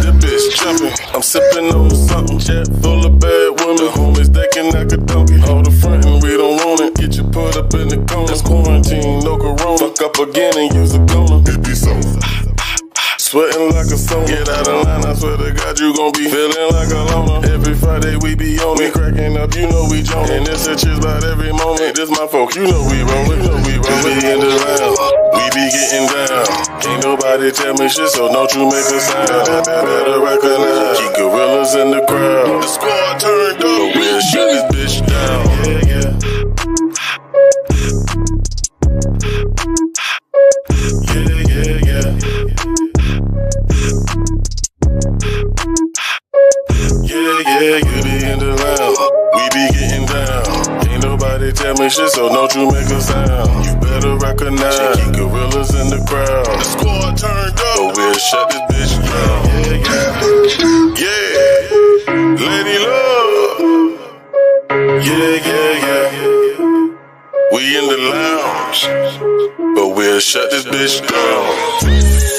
The bitch jumping. I'm sipping on something. Chat full of bad women. The homies they can knock a donkey. All the frontin', we don't want it. Get you put up in the corner. It's quarantine, no corona. Fuck up again and use a gonna. It be so. Sweating like a song. Get out of line, I swear to God you gon' be feeling like a loner. Every Friday we be on it. Cracking up, you know we jonin'. And it's a cheers about every moment. This my folk, you know we rollin'. We be in the lounge. We be getting down. Ain't nobody tell me shit, so don't you make a sound. Better recognize keep gorillas in the crowd. The squad turned up, but we'll shut this bitch down. Yeah. attention, so don't you make a sound. You better recognize cheeky gorillas in the crowd. The squad turned up, but we'll shut this bitch down. Yeah, Lady Love. Yeah. We in the lounge, but we'll shut this bitch down.